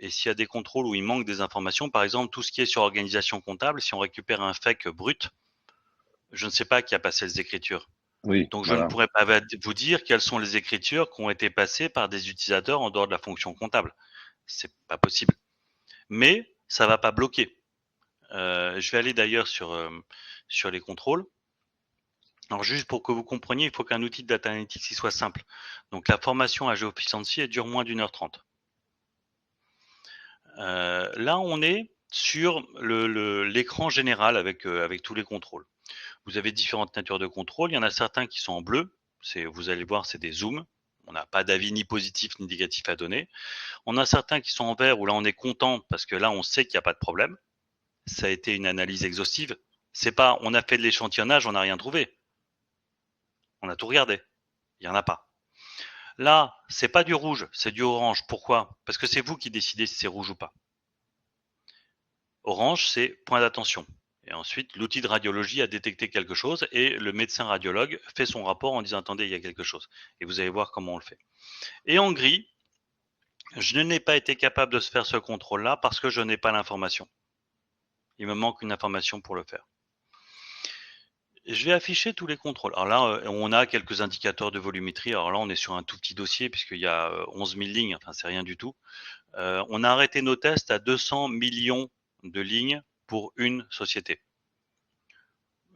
S3: Et s'il y a des contrôles où il manque des informations, par exemple tout ce qui est sur organisation comptable, si on récupère un FEC brut, je ne sais pas qui a passé les écritures.
S2: Oui,
S3: Donc je ne
S2: voilà.
S3: pourrais pas vous dire quelles sont les écritures qui ont été passées par des utilisateurs en dehors de la fonction comptable. C'est pas possible. Mais ça va pas bloquer. Je vais aller d'ailleurs sur les contrôles. Alors juste pour que vous compreniez, il faut qu'un outil de data analytics soit simple. Donc la formation à GeoEfficiency, elle dure moins d'1h30. Là, on est sur l'écran général avec tous les contrôles. Vous avez différentes natures de contrôles. Il y en a certains qui sont en bleu. Vous allez voir, c'est des zooms. On n'a pas d'avis ni positif ni négatif à donner. On a certains qui sont en vert où là, on est content parce que là, on sait qu'il n'y a pas de problème. Ça a été une analyse exhaustive. C'est pas, on a fait de l'échantillonnage, on n'a rien trouvé. On a tout regardé. Il n'y en a pas. Là, c'est pas du rouge, c'est du orange. Pourquoi? Parce que c'est vous qui décidez si c'est rouge ou pas. Orange, c'est point d'attention. Et ensuite, l'outil de radiologie a détecté quelque chose et le médecin radiologue fait son rapport en disant attendez, il y a quelque chose. Et vous allez voir comment on le fait. Et en gris, je n'ai pas été capable de faire ce contrôle-là parce que je n'ai pas l'information. Il me manque une information pour le faire. Je vais afficher tous les contrôles. Alors là, on a quelques indicateurs de volumétrie. Alors là, on est sur un tout petit dossier puisqu'il y a 11 000 lignes. Enfin, c'est rien du tout. On a arrêté nos tests à 200 millions de lignes pour une société.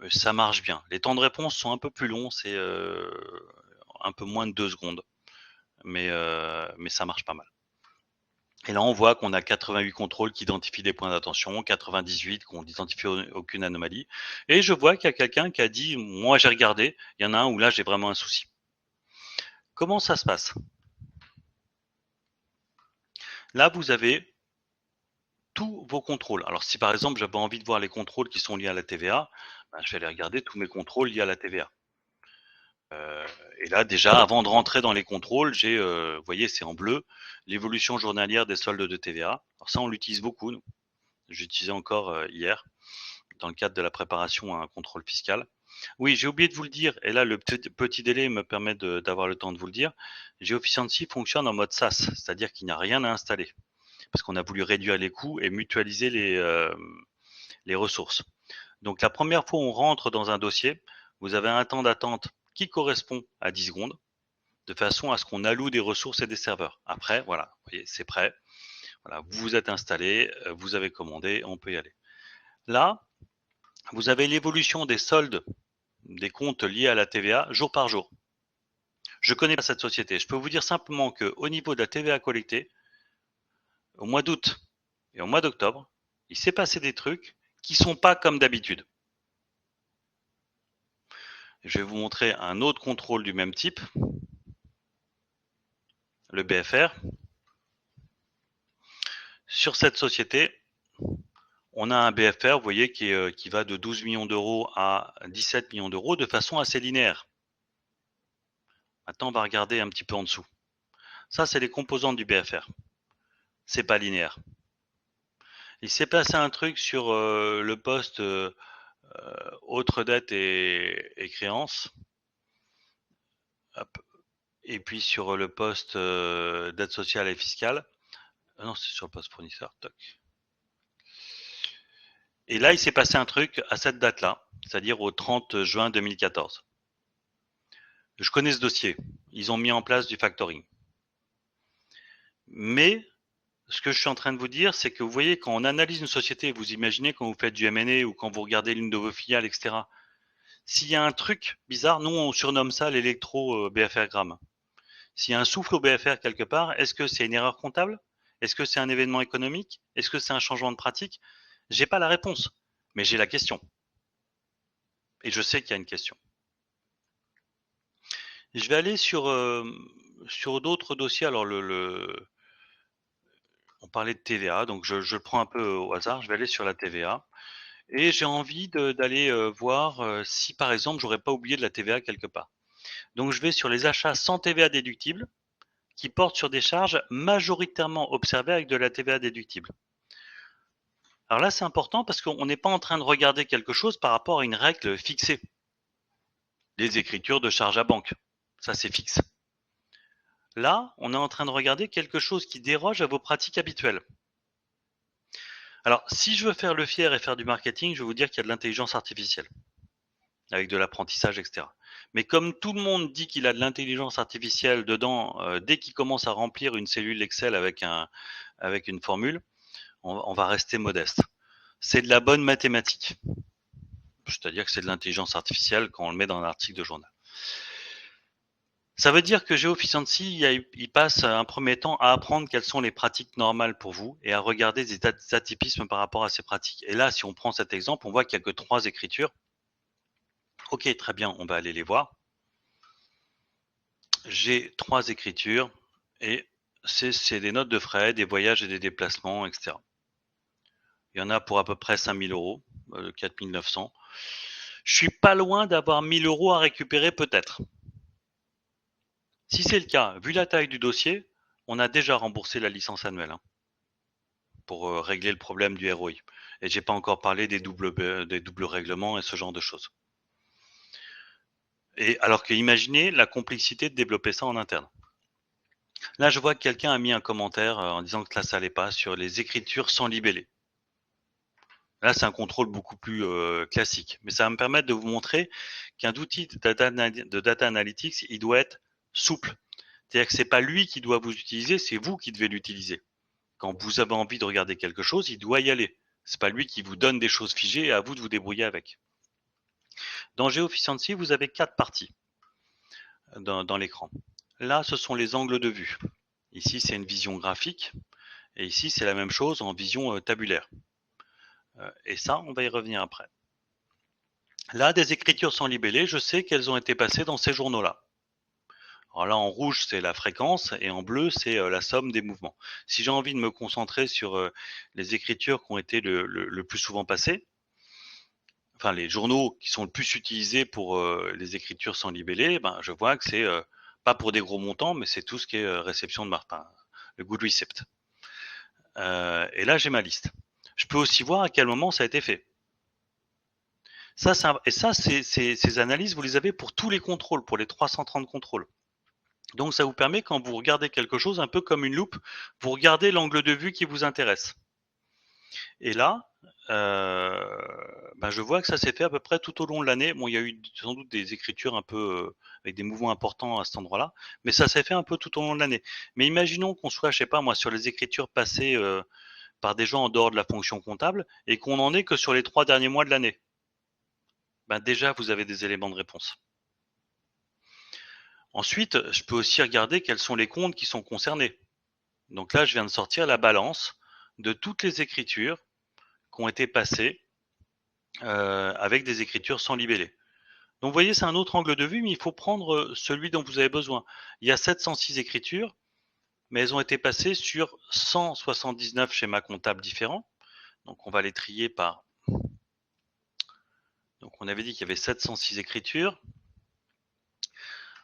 S3: Ça marche bien. Les temps de réponse sont un peu plus longs, c'est un peu moins de 2 secondes, mais ça marche pas mal. Et là, on voit qu'on a 88 contrôles qui identifient des points d'attention, 98 qui n'identifient aucune anomalie. Et je vois qu'il y a quelqu'un qui a dit, moi j'ai regardé, il y en a un où là j'ai vraiment un souci. Comment ça se passe? Là, vous avez tous vos contrôles. Alors, si par exemple j'avais envie de voir les contrôles qui sont liés à la TVA, je vais aller regarder tous mes contrôles liés à la TVA. Et là, déjà, avant de rentrer dans les contrôles, j'ai, vous voyez, c'est en bleu, l'évolution journalière des soldes de TVA. Alors ça, on l'utilise beaucoup, nous. J'utilisais encore hier, dans le cadre de la préparation à un contrôle fiscal. Oui, j'ai oublié de vous le dire, et là, le petit délai me permet d'avoir le temps de vous le dire. GeoEfficiency fonctionne en mode SaaS, c'est-à-dire qu'il n'y a rien à installer, parce qu'on a voulu réduire les coûts et mutualiser les ressources. Donc, la première fois où on rentre dans un dossier, vous avez un temps d'attente qui correspond à 10 secondes, de façon à ce qu'on alloue des ressources et des serveurs. Après, voilà, vous voyez, c'est prêt. Voilà, vous vous êtes installé, vous avez commandé, on peut y aller. Là, vous avez l'évolution des soldes des comptes liés à la TVA jour par jour. Je connais pas cette société. Je peux vous dire simplement qu'au niveau de la TVA collectée, au mois d'août et au mois d'octobre, il s'est passé des trucs qui sont pas comme d'habitude. Je vais vous montrer un autre contrôle du même type, le BFR. Sur cette société, on a un BFR, vous voyez, qui va de 12 millions d'euros à 17 millions d'euros de façon assez linéaire. Maintenant, on va regarder un petit peu en dessous. Ça, c'est les composantes du BFR. C'est pas linéaire. Il s'est passé un truc sur le poste autres dettes et créances. Hop. Et puis sur le poste dette sociale et fiscale. Ah non, c'est sur le poste fournisseur. Toc. Et là, il s'est passé un truc à cette date-là, c'est-à-dire au 30 juin 2014. Je connais ce dossier. Ils ont mis en place du factoring. Mais ce que je suis en train de vous dire, c'est que vous voyez, quand on analyse une société, vous imaginez quand vous faites du M&A ou quand vous regardez l'une de vos filiales, etc. S'il y a un truc bizarre, nous on surnomme ça l'électro BFR-gramme. S'il y a un souffle au BFR quelque part, est-ce que c'est une erreur comptable? Est-ce que c'est un événement économique? Est-ce que c'est un changement de pratique? J'ai pas la réponse, mais j'ai la question. Et je sais qu'il y a une question. Je vais aller sur d'autres dossiers. Alors on parlait de TVA, donc je le prends un peu au hasard. Je vais aller sur la TVA. Et j'ai envie d'aller voir si par exemple j'aurais pas oublié de la TVA quelque part. Donc je vais sur les achats sans TVA déductible qui portent sur des charges majoritairement observées avec de la TVA déductible. Alors là c'est important parce qu'on n'est pas en train de regarder quelque chose par rapport à une règle fixée. Les écritures de charges à banque, ça c'est fixe. Là, on est en train de regarder quelque chose qui déroge à vos pratiques habituelles. Alors, si je veux faire le fier et faire du marketing, je vais vous dire qu'il y a de l'intelligence artificielle, avec de l'apprentissage, etc. Mais comme tout le monde dit qu'il a de l'intelligence artificielle dedans, dès qu'il commence à remplir une cellule Excel avec une formule, on va rester modeste. C'est de la bonne mathématique. C'est-à-dire que c'est de l'intelligence artificielle quand on le met dans un article de journal. Ça veut dire que GeoEfficiency, il passe un premier temps à apprendre quelles sont les pratiques normales pour vous et à regarder des atypismes par rapport à ces pratiques. Et là, si on prend cet exemple, on voit qu'il n'y a que 3 écritures. Ok, très bien, on va aller les voir. J'ai 3 écritures et c'est des notes de frais, des voyages et des déplacements, etc. Il y en a pour à peu près 5 000 euros, 4 900. Je suis pas loin d'avoir 1 000 euros à récupérer peut-être. Si c'est le cas, vu la taille du dossier, on a déjà remboursé la licence annuelle pour régler le problème du ROI. Et j'ai pas encore parlé des doubles règlements et ce genre de choses. Et alors que imaginez la complexité de développer ça en interne. Là, je vois que quelqu'un a mis un commentaire en disant que là, ça allait pas sur les écritures sans libellé. Là, c'est un contrôle beaucoup plus classique. Mais ça va me permettre de vous montrer qu'un outil de data analytics, il doit être souple. C'est-à-dire que c'est pas lui qui doit vous utiliser, c'est vous qui devez l'utiliser. Quand vous avez envie de regarder quelque chose, il doit y aller. C'est pas lui qui vous donne des choses figées et à vous de vous débrouiller avec. Dans GeoEfficiency, vous avez 4 parties dans l'écran. Là, ce sont les angles de vue. Ici, c'est une vision graphique. Et ici, c'est la même chose en vision tabulaire. Et ça, on va y revenir après. Là, des écritures sans libellé, je sais qu'elles ont été passées dans ces journaux-là. Alors là, en rouge, c'est la fréquence, et en bleu, c'est la somme des mouvements. Si j'ai envie de me concentrer sur les écritures qui ont été le plus souvent passées, enfin les journaux qui sont le plus utilisés pour les écritures sans libellé, ben, je vois que c'est pas pour des gros montants, mais c'est tout ce qui est réception de Martin, le good recept. Et là, j'ai ma liste. Je peux aussi voir à quel moment ça a été fait. Ces analyses, vous les avez pour tous les contrôles, pour les 330 contrôles. Donc, ça vous permet, quand vous regardez quelque chose, un peu comme une loupe, vous regardez l'angle de vue qui vous intéresse. Et là, je vois que ça s'est fait à peu près tout au long de l'année. Bon, il y a eu sans doute des écritures un peu avec des mouvements importants à cet endroit-là, mais ça s'est fait un peu tout au long de l'année. Mais imaginons qu'on soit, je sais pas moi, sur les écritures passées par des gens en dehors de la fonction comptable et qu'on n'en ait que sur les 3 derniers mois de l'année. Ben déjà, vous avez des éléments de réponse. Ensuite, je peux aussi regarder quels sont les comptes qui sont concernés. Donc là, je viens de sortir la balance de toutes les écritures qui ont été passées avec des écritures sans libellé. Donc vous voyez, c'est un autre angle de vue, mais il faut prendre celui dont vous avez besoin. Il y a 706 écritures, mais elles ont été passées sur 179 schémas comptables différents. Donc on va les trier par... Donc on avait dit qu'il y avait 706 écritures.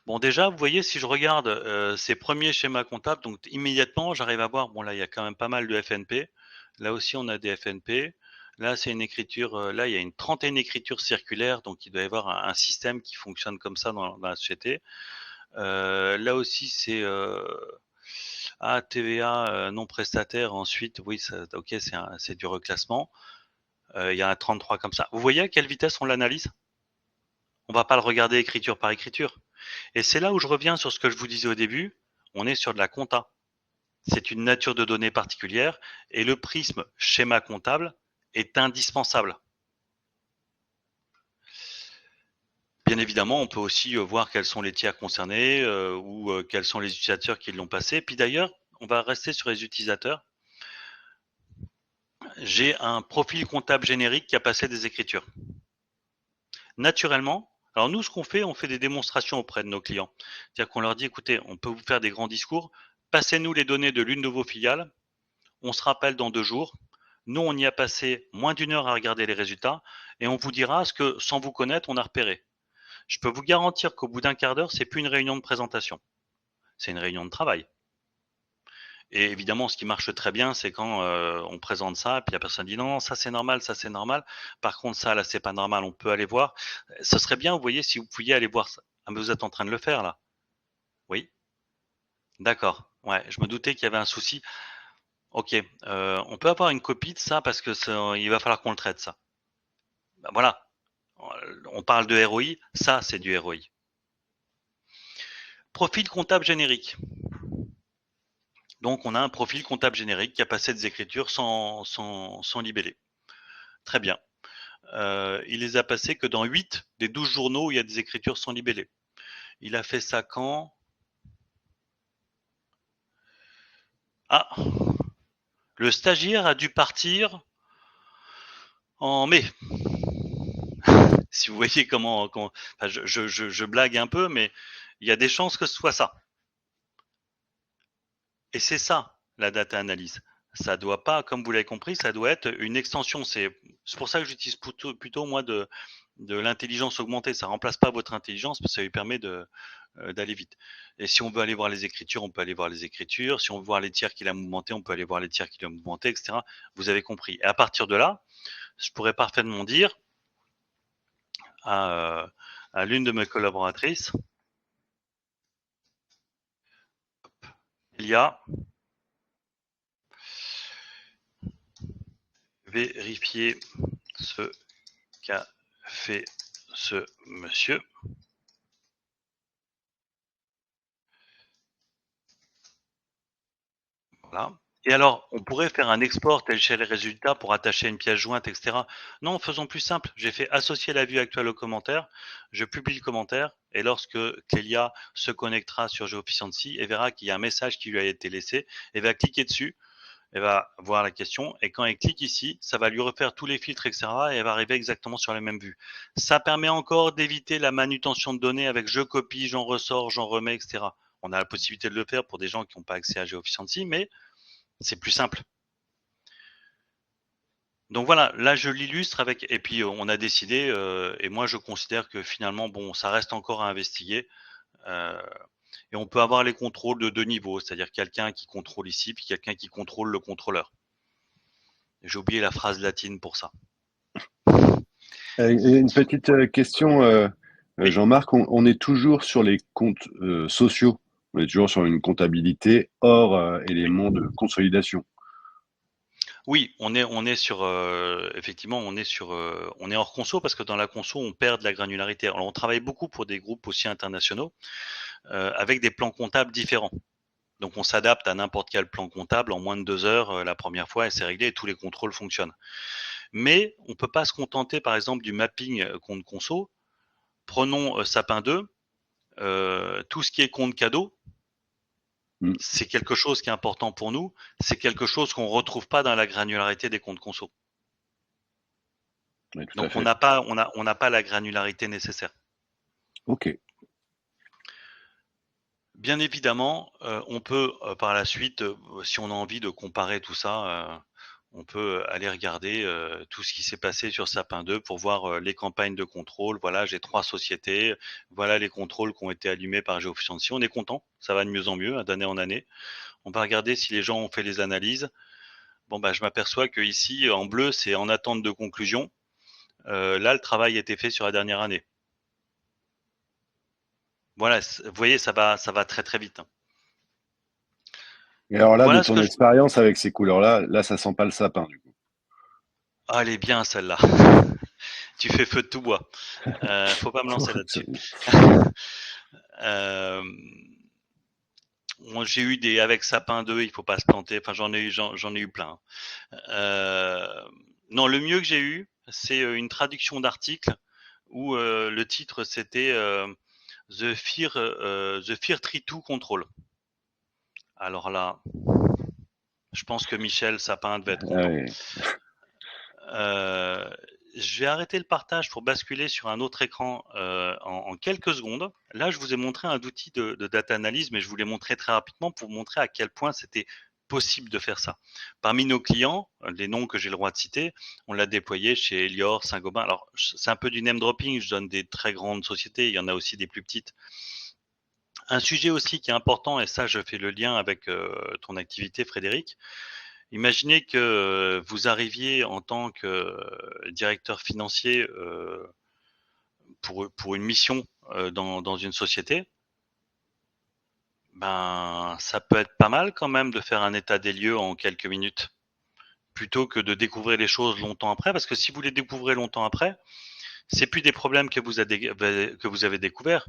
S3: Bon, déjà, vous voyez, si je regarde ces premiers schémas comptables, donc immédiatement, j'arrive à voir, bon là, il y a quand même pas mal de FNP. Là aussi, on a des FNP. Là, c'est une écriture, là, il y a une trentaine d'écritures circulaires, donc il doit y avoir un système qui fonctionne comme ça dans la société. Là aussi, c'est TVA non prestataire. Ensuite, oui, ça, ok, c'est du reclassement. Il y a un 33 comme ça. Vous voyez à quelle vitesse on l'analyse? On va pas le regarder écriture par écriture. Et c'est là où je reviens sur ce que je vous disais au début. On est sur de la compta. C'est une nature de données particulière et le prisme schéma comptable est indispensable. Bien évidemment, on peut aussi voir quels sont les tiers concernés ou quels sont les utilisateurs qui l'ont passé. Puis d'ailleurs, on va rester sur les utilisateurs. J'ai un profil comptable générique qui a passé des écritures. Naturellement, alors nous, ce qu'on fait, on fait des démonstrations auprès de nos clients. C'est-à-dire qu'on leur dit, écoutez, on peut vous faire des grands discours, passez-nous les données de l'une de vos filiales, on se rappelle dans 2 jours, nous, on y a passé moins d'1 heure à regarder les résultats, et on vous dira ce que, sans vous connaître, on a repéré. Je peux vous garantir qu'au bout d'un quart d'heure, c'est plus une réunion de présentation, c'est une réunion de travail. Et évidemment, ce qui marche très bien, c'est quand on présente ça, puis la personne dit non, ça c'est normal, ça c'est normal. Par contre, ça là, c'est pas normal, on peut aller voir. Ce serait bien, vous voyez, si vous pouviez aller voir ça. Ah, mais vous êtes en train de le faire là. Oui, d'accord. Ouais, je me doutais qu'il y avait un souci. Ok, on peut avoir une copie de ça parce que il va falloir qu'on le traite ça. Ben voilà, on parle de ROI, ça c'est du ROI. Profil comptable générique. Donc on a un profil comptable générique qui a passé des écritures sans libellé. Très bien. Il les a passés que dans 8 des 12 journaux où il y a des écritures sans libellé. Il a fait ça quand? Ah, le stagiaire a dû partir en mai. Si vous voyez enfin, je blague un peu, mais il y a des chances que ce soit ça. Et c'est ça, la data analyse. Ça doit pas, comme vous l'avez compris, ça doit être une extension. C'est pour ça que j'utilise plutôt moi de l'intelligence augmentée. Ça remplace pas votre intelligence, parce que ça lui permet d'aller vite. Et si on veut aller voir les écritures, on peut aller voir les écritures. Si on veut voir les tiers qu'il a mouvementés, on peut aller voir les tiers qu'il a mouvementés, etc. Vous avez compris. Et à partir de là, je pourrais parfaitement dire à l'une de mes collaboratrices, il y a vérifier ce qu'a fait ce monsieur. Voilà. Et alors, on pourrait faire un export tel chez les résultats pour attacher une pièce jointe, etc. Non, faisons plus simple. J'ai fait associer la vue actuelle au commentaire. Je publie le commentaire et lorsque Clélia se connectera sur GeoEfficiency et verra qu'il y a un message qui lui a été laissé, elle va cliquer dessus, elle va voir la question et quand elle clique ici, ça va lui refaire tous les filtres, etc. et elle va arriver exactement sur la même vue. Ça permet encore d'éviter la manutention de données avec je copie, j'en ressors, j'en remets, etc. On a la possibilité de le faire pour des gens qui n'ont pas accès à GeoEfficiency, mais c'est plus simple. Donc voilà, là je l'illustre avec et puis on a décidé et moi je considère que finalement bon, ça reste encore à investiguer et on peut avoir les contrôles de 2 niveaux, c'est-à-dire quelqu'un qui contrôle ici, puis quelqu'un qui contrôle le contrôleur. J'ai oublié la phrase latine pour ça.
S2: Une petite question,
S3: Oui.
S2: Jean-Marc, on est toujours sur les comptes sociaux, on est toujours sur une comptabilité hors éléments de consolidation.
S3: Oui, on est sur, effectivement, on est hors conso parce que dans la conso, on perd de la granularité. Alors on travaille beaucoup pour des groupes aussi internationaux, avec des plans comptables différents. Donc on s'adapte à n'importe quel plan comptable en moins de 2 heures, la première fois et c'est réglé et tous les contrôles fonctionnent. Mais on peut pas se contenter par exemple du mapping, compte conso. Prenons, Sapin 2, tout ce qui est compte cadeau,
S2: Mm.
S3: c'est quelque chose qui est important pour nous, c'est quelque chose qu'on retrouve pas dans la granularité des comptes conso.
S2: Oui, tout à
S3: Donc
S2: fait.
S3: on n'a pas la granularité nécessaire.
S2: Ok.
S3: Bien évidemment, on peut, par la suite, si on a envie de comparer tout ça, on peut aller regarder, tout ce qui s'est passé sur Sapin 2 pour voir, les campagnes de contrôle. Voilà, j'ai 3 sociétés, voilà les contrôles qui ont été allumés par GeoEfficiency. On est content, ça va de mieux en mieux, hein, d'année en année. On va regarder si les gens ont fait les analyses. Bon, bah, je m'aperçois qu'ici, en bleu, c'est en attente de conclusion. Là, le travail a été fait sur la dernière année. Voilà, vous voyez, ça va très, très vite, hein.
S2: Et alors là, de
S3: Voilà ce
S2: ton
S3: que je
S2: expérience avec ces couleurs-là, là, ça sent pas le sapin, du coup.
S3: ah, elle est bien celle-là. Tu fais feu de tout bois. Faut pas me lancer là-dessus. Hem, moi, j'ai eu des avec Sapin 2, il faut pas se planter. Enfin, j'en ai eu plein. Non, le mieux que j'ai eu, c'est, une traduction d'article où, le titre c'était, The Fear Tree 2 Control. Alors là, je pense que Michel Sapin devait être
S2: Ah
S3: content.
S2: oui.
S3: Heu, je vais arrêter le partage pour basculer sur un autre écran, en quelques secondes. Là, je vous ai montré un outil de data analyse, mais je vous l'ai montré très rapidement pour vous montrer à quel point c'était possible de faire ça. Parmi nos clients, les noms que j'ai le droit de citer, on l'a déployé chez Elior, Saint-Gobain. Alors, c'est un peu du name dropping, je donne des très grandes sociétés, il y en a aussi des plus petites. Un sujet aussi qui est important et ça, je fais le lien avec, ton activité Frédéric. Imaginez que vous arriviez en tant que directeur financier pour une mission dans une société. Ben, ça peut être pas mal quand même de faire un état des lieux en quelques minutes, plutôt que de découvrir les choses longtemps après. Parce que si vous les découvrez longtemps après, c'est plus des problèmes que vous avez découverts,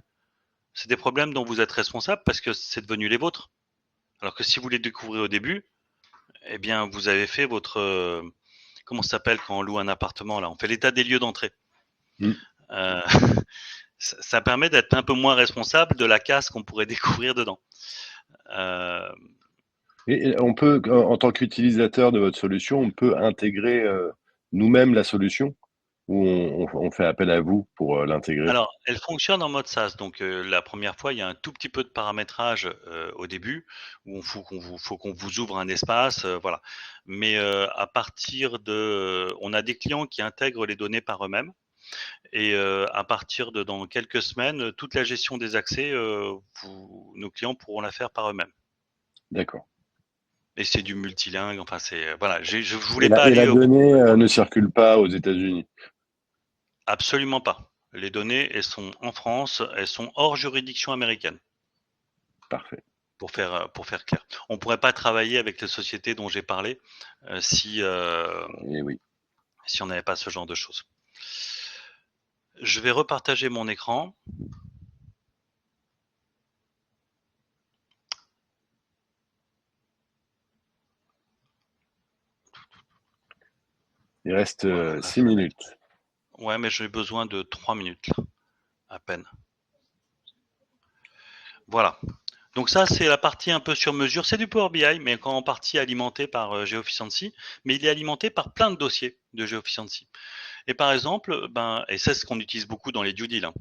S3: c'est des problèmes dont vous êtes responsable parce que c'est devenu les vôtres. Alors que si vous les découvrez au début, eh bien, vous avez fait votre comment ça s'appelle quand on loue un appartement là? On fait l'état des lieux d'entrée.
S2: Mm.
S3: Euh, ça permet d'être un peu moins responsable de la casse qu'on pourrait découvrir dedans. Euh,
S2: Et on peut, en tant qu'utilisateur de votre solution, on peut intégrer nous-mêmes la solution ou on fait appel à vous pour l'intégrer?
S3: alors, elle fonctionne en mode SaaS. Donc, la première fois, il y a un tout petit peu de paramétrage au début où faut qu'on vous ouvre un espace, voilà. Mais à partir de, on a des clients qui intègrent les données par eux-mêmes et à partir de dans quelques semaines, toute la gestion des accès, nos clients pourront la faire par eux-mêmes.
S2: D'accord.
S3: Et c'est du multilingue, enfin c'est voilà, je
S2: Et
S3: voulais
S2: la,
S3: pas
S2: et
S3: aller
S2: la
S3: beaucoup
S2: donnée
S3: plus loin.
S2: ne circule pas aux États-Unis.
S3: Absolument pas. Les données, elles sont en France, elles sont hors juridiction américaine,
S2: Parfait.
S3: pour faire clair. On pourrait pas travailler avec les sociétés dont j'ai parlé,
S2: Et oui.
S3: si on n'avait pas ce genre de choses. Je vais repartager mon écran.
S2: Il reste
S3: Voilà.
S2: 6 minutes.
S3: Ouais, mais j'ai besoin de 3 minutes, là, à peine. Voilà. Donc ça, c'est la partie un peu sur mesure. C'est du Power BI, mais en partie alimenté par Geofficiency, mais il est alimenté par plein de dossiers de Geofficiency. Et par exemple, et ça, c'est ce qu'on utilise beaucoup dans les due deals, hein.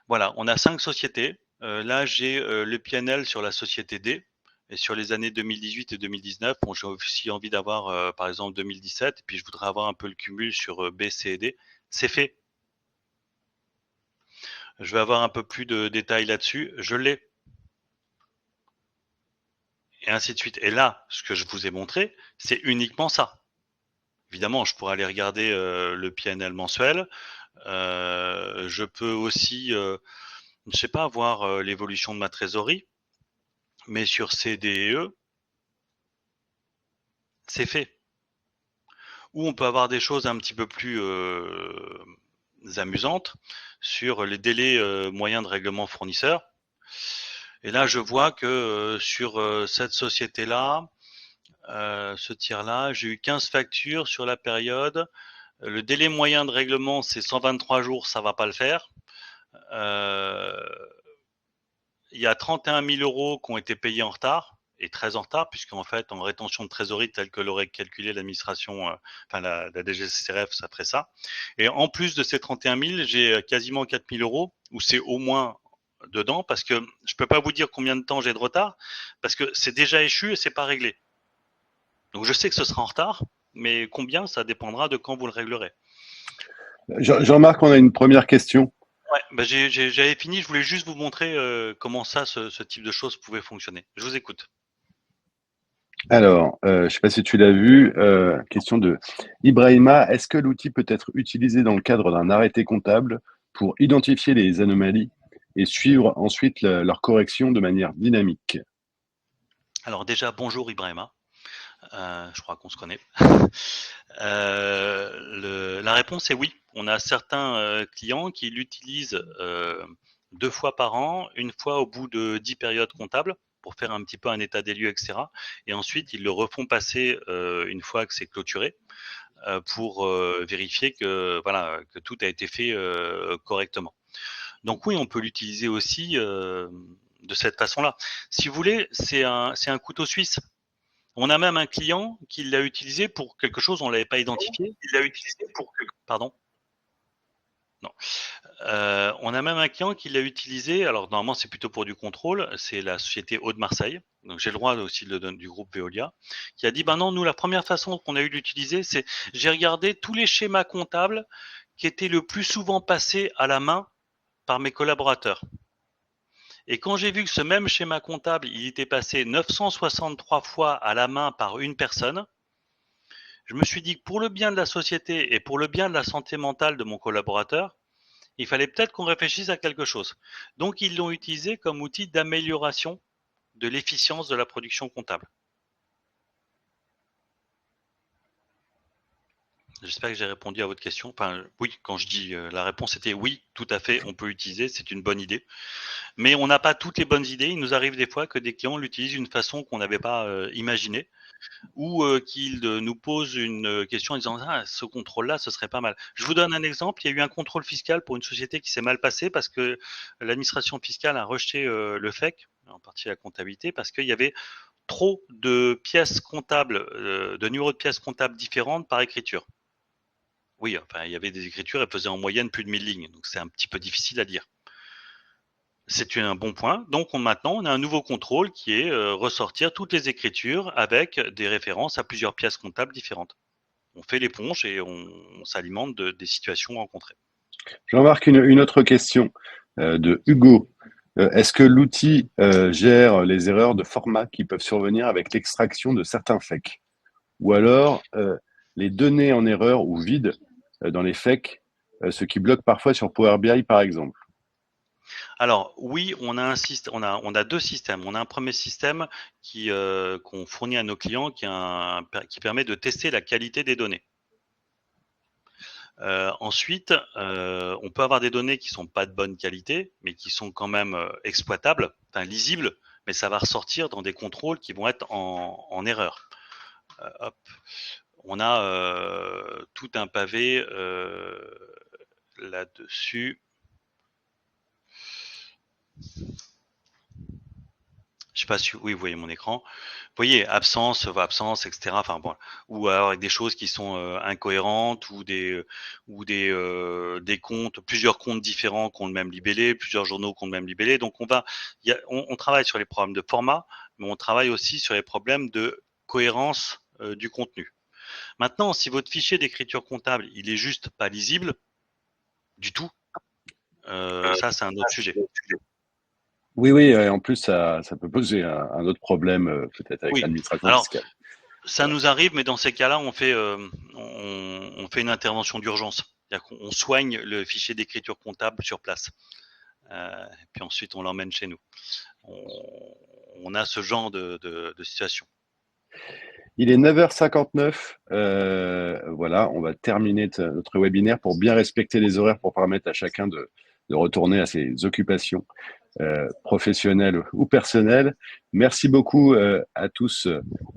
S3: Voilà, on a 5 sociétés. Là, j'ai le PNL sur la société D. Et sur les années 2018 et 2019, bon, j'ai aussi envie d'avoir, par exemple, 2017. Et puis, je voudrais avoir un peu le cumul sur B, C et D. C'est fait. Je vais avoir un peu plus de détails là-dessus. Je l'ai. Et ainsi de suite. Et là, ce que je vous ai montré, c'est uniquement ça. Évidemment, je pourrais aller regarder le PNL mensuel. Je peux aussi, je sais pas, voir l'évolution de ma trésorerie. Mais sur CDE, c'est fait. Ou on peut avoir des choses un petit peu plus amusantes sur les délais moyens de règlement fournisseur. Et là, je vois que sur cette société-là, ce tiers-là, j'ai eu 15 factures sur la période. Le délai moyen de règlement, c'est 123 jours, ça va pas le faire. Il y a 31 000 euros qui ont été payés en retard, et très en retard, puisqu'en fait, en rétention de trésorerie, telle que l'aurait calculé l'administration, la DGCCRF, ça ferait ça. Et en plus de ces 31 000, j'ai quasiment 4 000 euros, où c'est au moins dedans, parce que je peux pas vous dire combien de temps j'ai de retard, parce que c'est déjà échu et c'est pas réglé. Donc je sais que ce sera en retard, mais combien, ça dépendra de quand vous le réglerez.
S2: Jean-Marc, on a une première question.
S3: Ouais, j'avais fini, je voulais juste vous montrer comment ça, ce type de choses pouvait fonctionner. Je vous écoute.
S2: Alors, je ne sais pas si tu l'as vu, question de Ibrahima. Est-ce que l'outil peut être utilisé dans le cadre d'un arrêté comptable pour identifier les anomalies et suivre ensuite leur correction de manière dynamique?
S3: Alors déjà, bonjour Ibrahima. Je crois qu'on se connaît. La réponse est oui. On a certains clients qui l'utilisent 2 fois par an, une fois au bout de 10 périodes comptables pour faire un petit peu un état des lieux, etc. Et ensuite, ils le refont passer une fois que c'est clôturé pour vérifier que voilà que tout a été fait correctement. Donc oui, on peut l'utiliser aussi de cette façon-là. Si vous voulez, c'est un couteau suisse. On a même un client qui l'a utilisé pour quelque chose, on l'avait pas identifié. Il l'a utilisé pour pardon. Non. On a même un client qui l'a utilisé. Alors normalement, c'est plutôt pour du contrôle. C'est la société Eau de Marseille. Donc j'ai le droit aussi de le donner du groupe Veolia, qui a dit ben non, nous la première façon qu'on a eu d'utiliser, c'est j'ai regardé tous les schémas comptables qui étaient le plus souvent passés à la main par mes collaborateurs. Et quand j'ai vu que ce même schéma comptable, il était passé 963 fois à la main par une personne, je me suis dit que pour le bien de la société et pour le bien de la santé mentale de mon collaborateur, il fallait peut-être qu'on réfléchisse à quelque chose. Donc, ils l'ont utilisé comme outil d'amélioration de l'efficience de la production comptable. J'espère que j'ai répondu à votre question. Enfin, oui, quand je dis la réponse était oui, tout à fait, on peut l'utiliser, c'est une bonne idée. Mais on n'a pas toutes les bonnes idées. Il nous arrive des fois que des clients l'utilisent d'une façon qu'on n'avait pas imaginée, ou qu'ils nous posent une question en disant ah, ce contrôle-là, ce serait pas mal. Je vous donne un exemple. Il y a eu un contrôle fiscal pour une société qui s'est mal passée parce que l'administration fiscale a rejeté le FEC, en partie la comptabilité, parce qu'il y avait trop de pièces comptables, de numéros de pièces comptables différentes par écriture. Oui, enfin, il y avait des écritures, elles faisaient en moyenne plus de 1000 lignes, donc c'est un petit peu difficile à lire. C'est un bon point. Donc maintenant, on a un nouveau contrôle qui est ressortir toutes les écritures avec des références à plusieurs pièces comptables différentes. On fait l'éponge et on s'alimente des situations rencontrées.
S2: Jean-Marc, une autre question de Hugo. Est-ce que l'outil gère les erreurs de format qui peuvent survenir avec l'extraction de certains FEC? Ou alors les données en erreur ou vides dans les FEC, ce qui bloque parfois sur Power BI par exemple?
S3: Alors oui, on a deux systèmes. On a un premier système qu'on fournit à nos clients qui permet de tester la qualité des données. Ensuite, on peut avoir des données qui sont pas de bonne qualité, mais qui sont quand même exploitables, enfin lisibles, mais ça va ressortir dans des contrôles qui vont être en erreur. Hop. on a tout un pavé là-dessus. Je sais pas si oui, vous voyez mon écran. Vous voyez absence, etc. Enfin bon, ou alors avec des choses qui sont incohérentes ou des comptes, plusieurs comptes différents qui ont le même libellé, plusieurs journaux qui ont le même libellé. Donc on travaille sur les problèmes de format, mais on travaille aussi sur les problèmes de cohérence du contenu. Maintenant, si votre fichier d'écriture comptable, il est juste pas lisible du tout, ça c'est un autre sujet.
S2: Oui, en plus, ça peut poser un autre problème, peut-être avec
S3: Oui.
S2: l'administration
S3: Alors,
S2: fiscale.
S3: ça nous arrive, mais dans ces cas-là, on fait une intervention d'urgence. C'est-à-dire qu'on soigne le fichier d'écriture comptable sur place. Puis ensuite, on l'emmène chez nous. On a ce genre de situation.
S2: Il est 9h59. Voilà, on va terminer notre webinaire pour bien respecter les horaires pour permettre à chacun de retourner à ses occupations professionnelles ou personnelles. Merci beaucoup à tous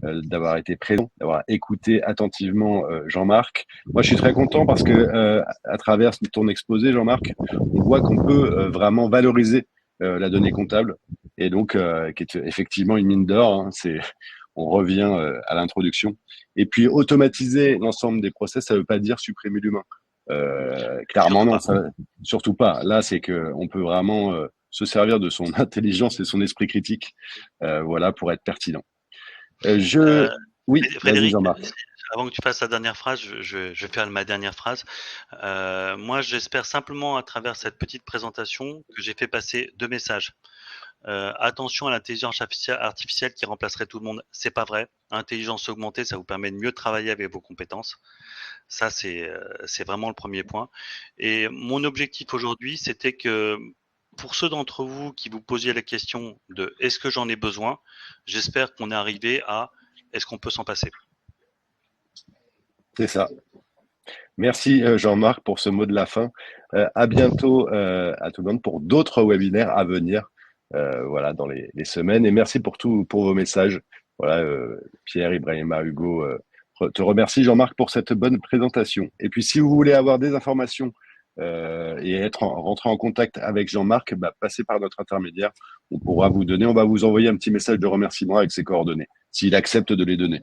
S2: d'avoir été présents, d'avoir écouté attentivement Jean-Marc. Moi, je suis très content parce que à travers ton exposé, Jean-Marc, on voit qu'on peut vraiment valoriser la donnée comptable et donc qui est effectivement une mine d'or. Hein, on revient à l'introduction. Et puis, automatiser l'ensemble des process, ça ne veut pas dire supprimer l'humain. Clairement, non, ça, surtout pas. Là, c'est qu'on peut vraiment se servir de son intelligence et son esprit critique voilà, pour être pertinent. Oui, vas-y,
S3: Frédéric,
S2: Jean-Marc.
S3: avant que tu fasses la dernière phrase, je vais faire ma dernière phrase. Moi, j'espère simplement à travers cette petite présentation que j'ai fait passer 2 messages. Attention à l'intelligence artificielle qui remplacerait tout le monde, c'est pas vrai. Intelligence augmentée, ça vous permet de mieux travailler avec vos compétences. Ça, c'est vraiment le premier point. Et mon objectif aujourd'hui, c'était que pour ceux d'entre vous qui vous posiez la question de est-ce que j'en ai besoin, j'espère qu'on est arrivé à est-ce qu'on peut s'en passer.
S2: C'est ça. Merci Jean-Marc pour ce mot de la fin. À bientôt à tout le monde pour d'autres webinaires à venir voilà, dans les semaines. Et merci pour vos messages. Voilà, Pierre, Ibrahima, Hugo, te remercie Jean-Marc pour cette bonne présentation. Et puis si vous voulez avoir des informations et rentrer en contact avec Jean-Marc, passez par notre intermédiaire. On va vous envoyer un petit message de remerciement avec ses coordonnées, s'il accepte de les donner.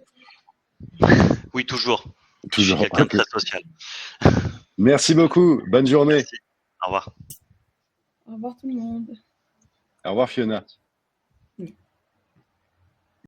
S3: Oui, toujours.
S2: Toujours.
S3: Je suis quelqu'un de très social.
S2: Merci beaucoup. Bonne journée.
S3: Merci. Au revoir.
S1: Au revoir tout le monde.
S2: Au revoir Fiona.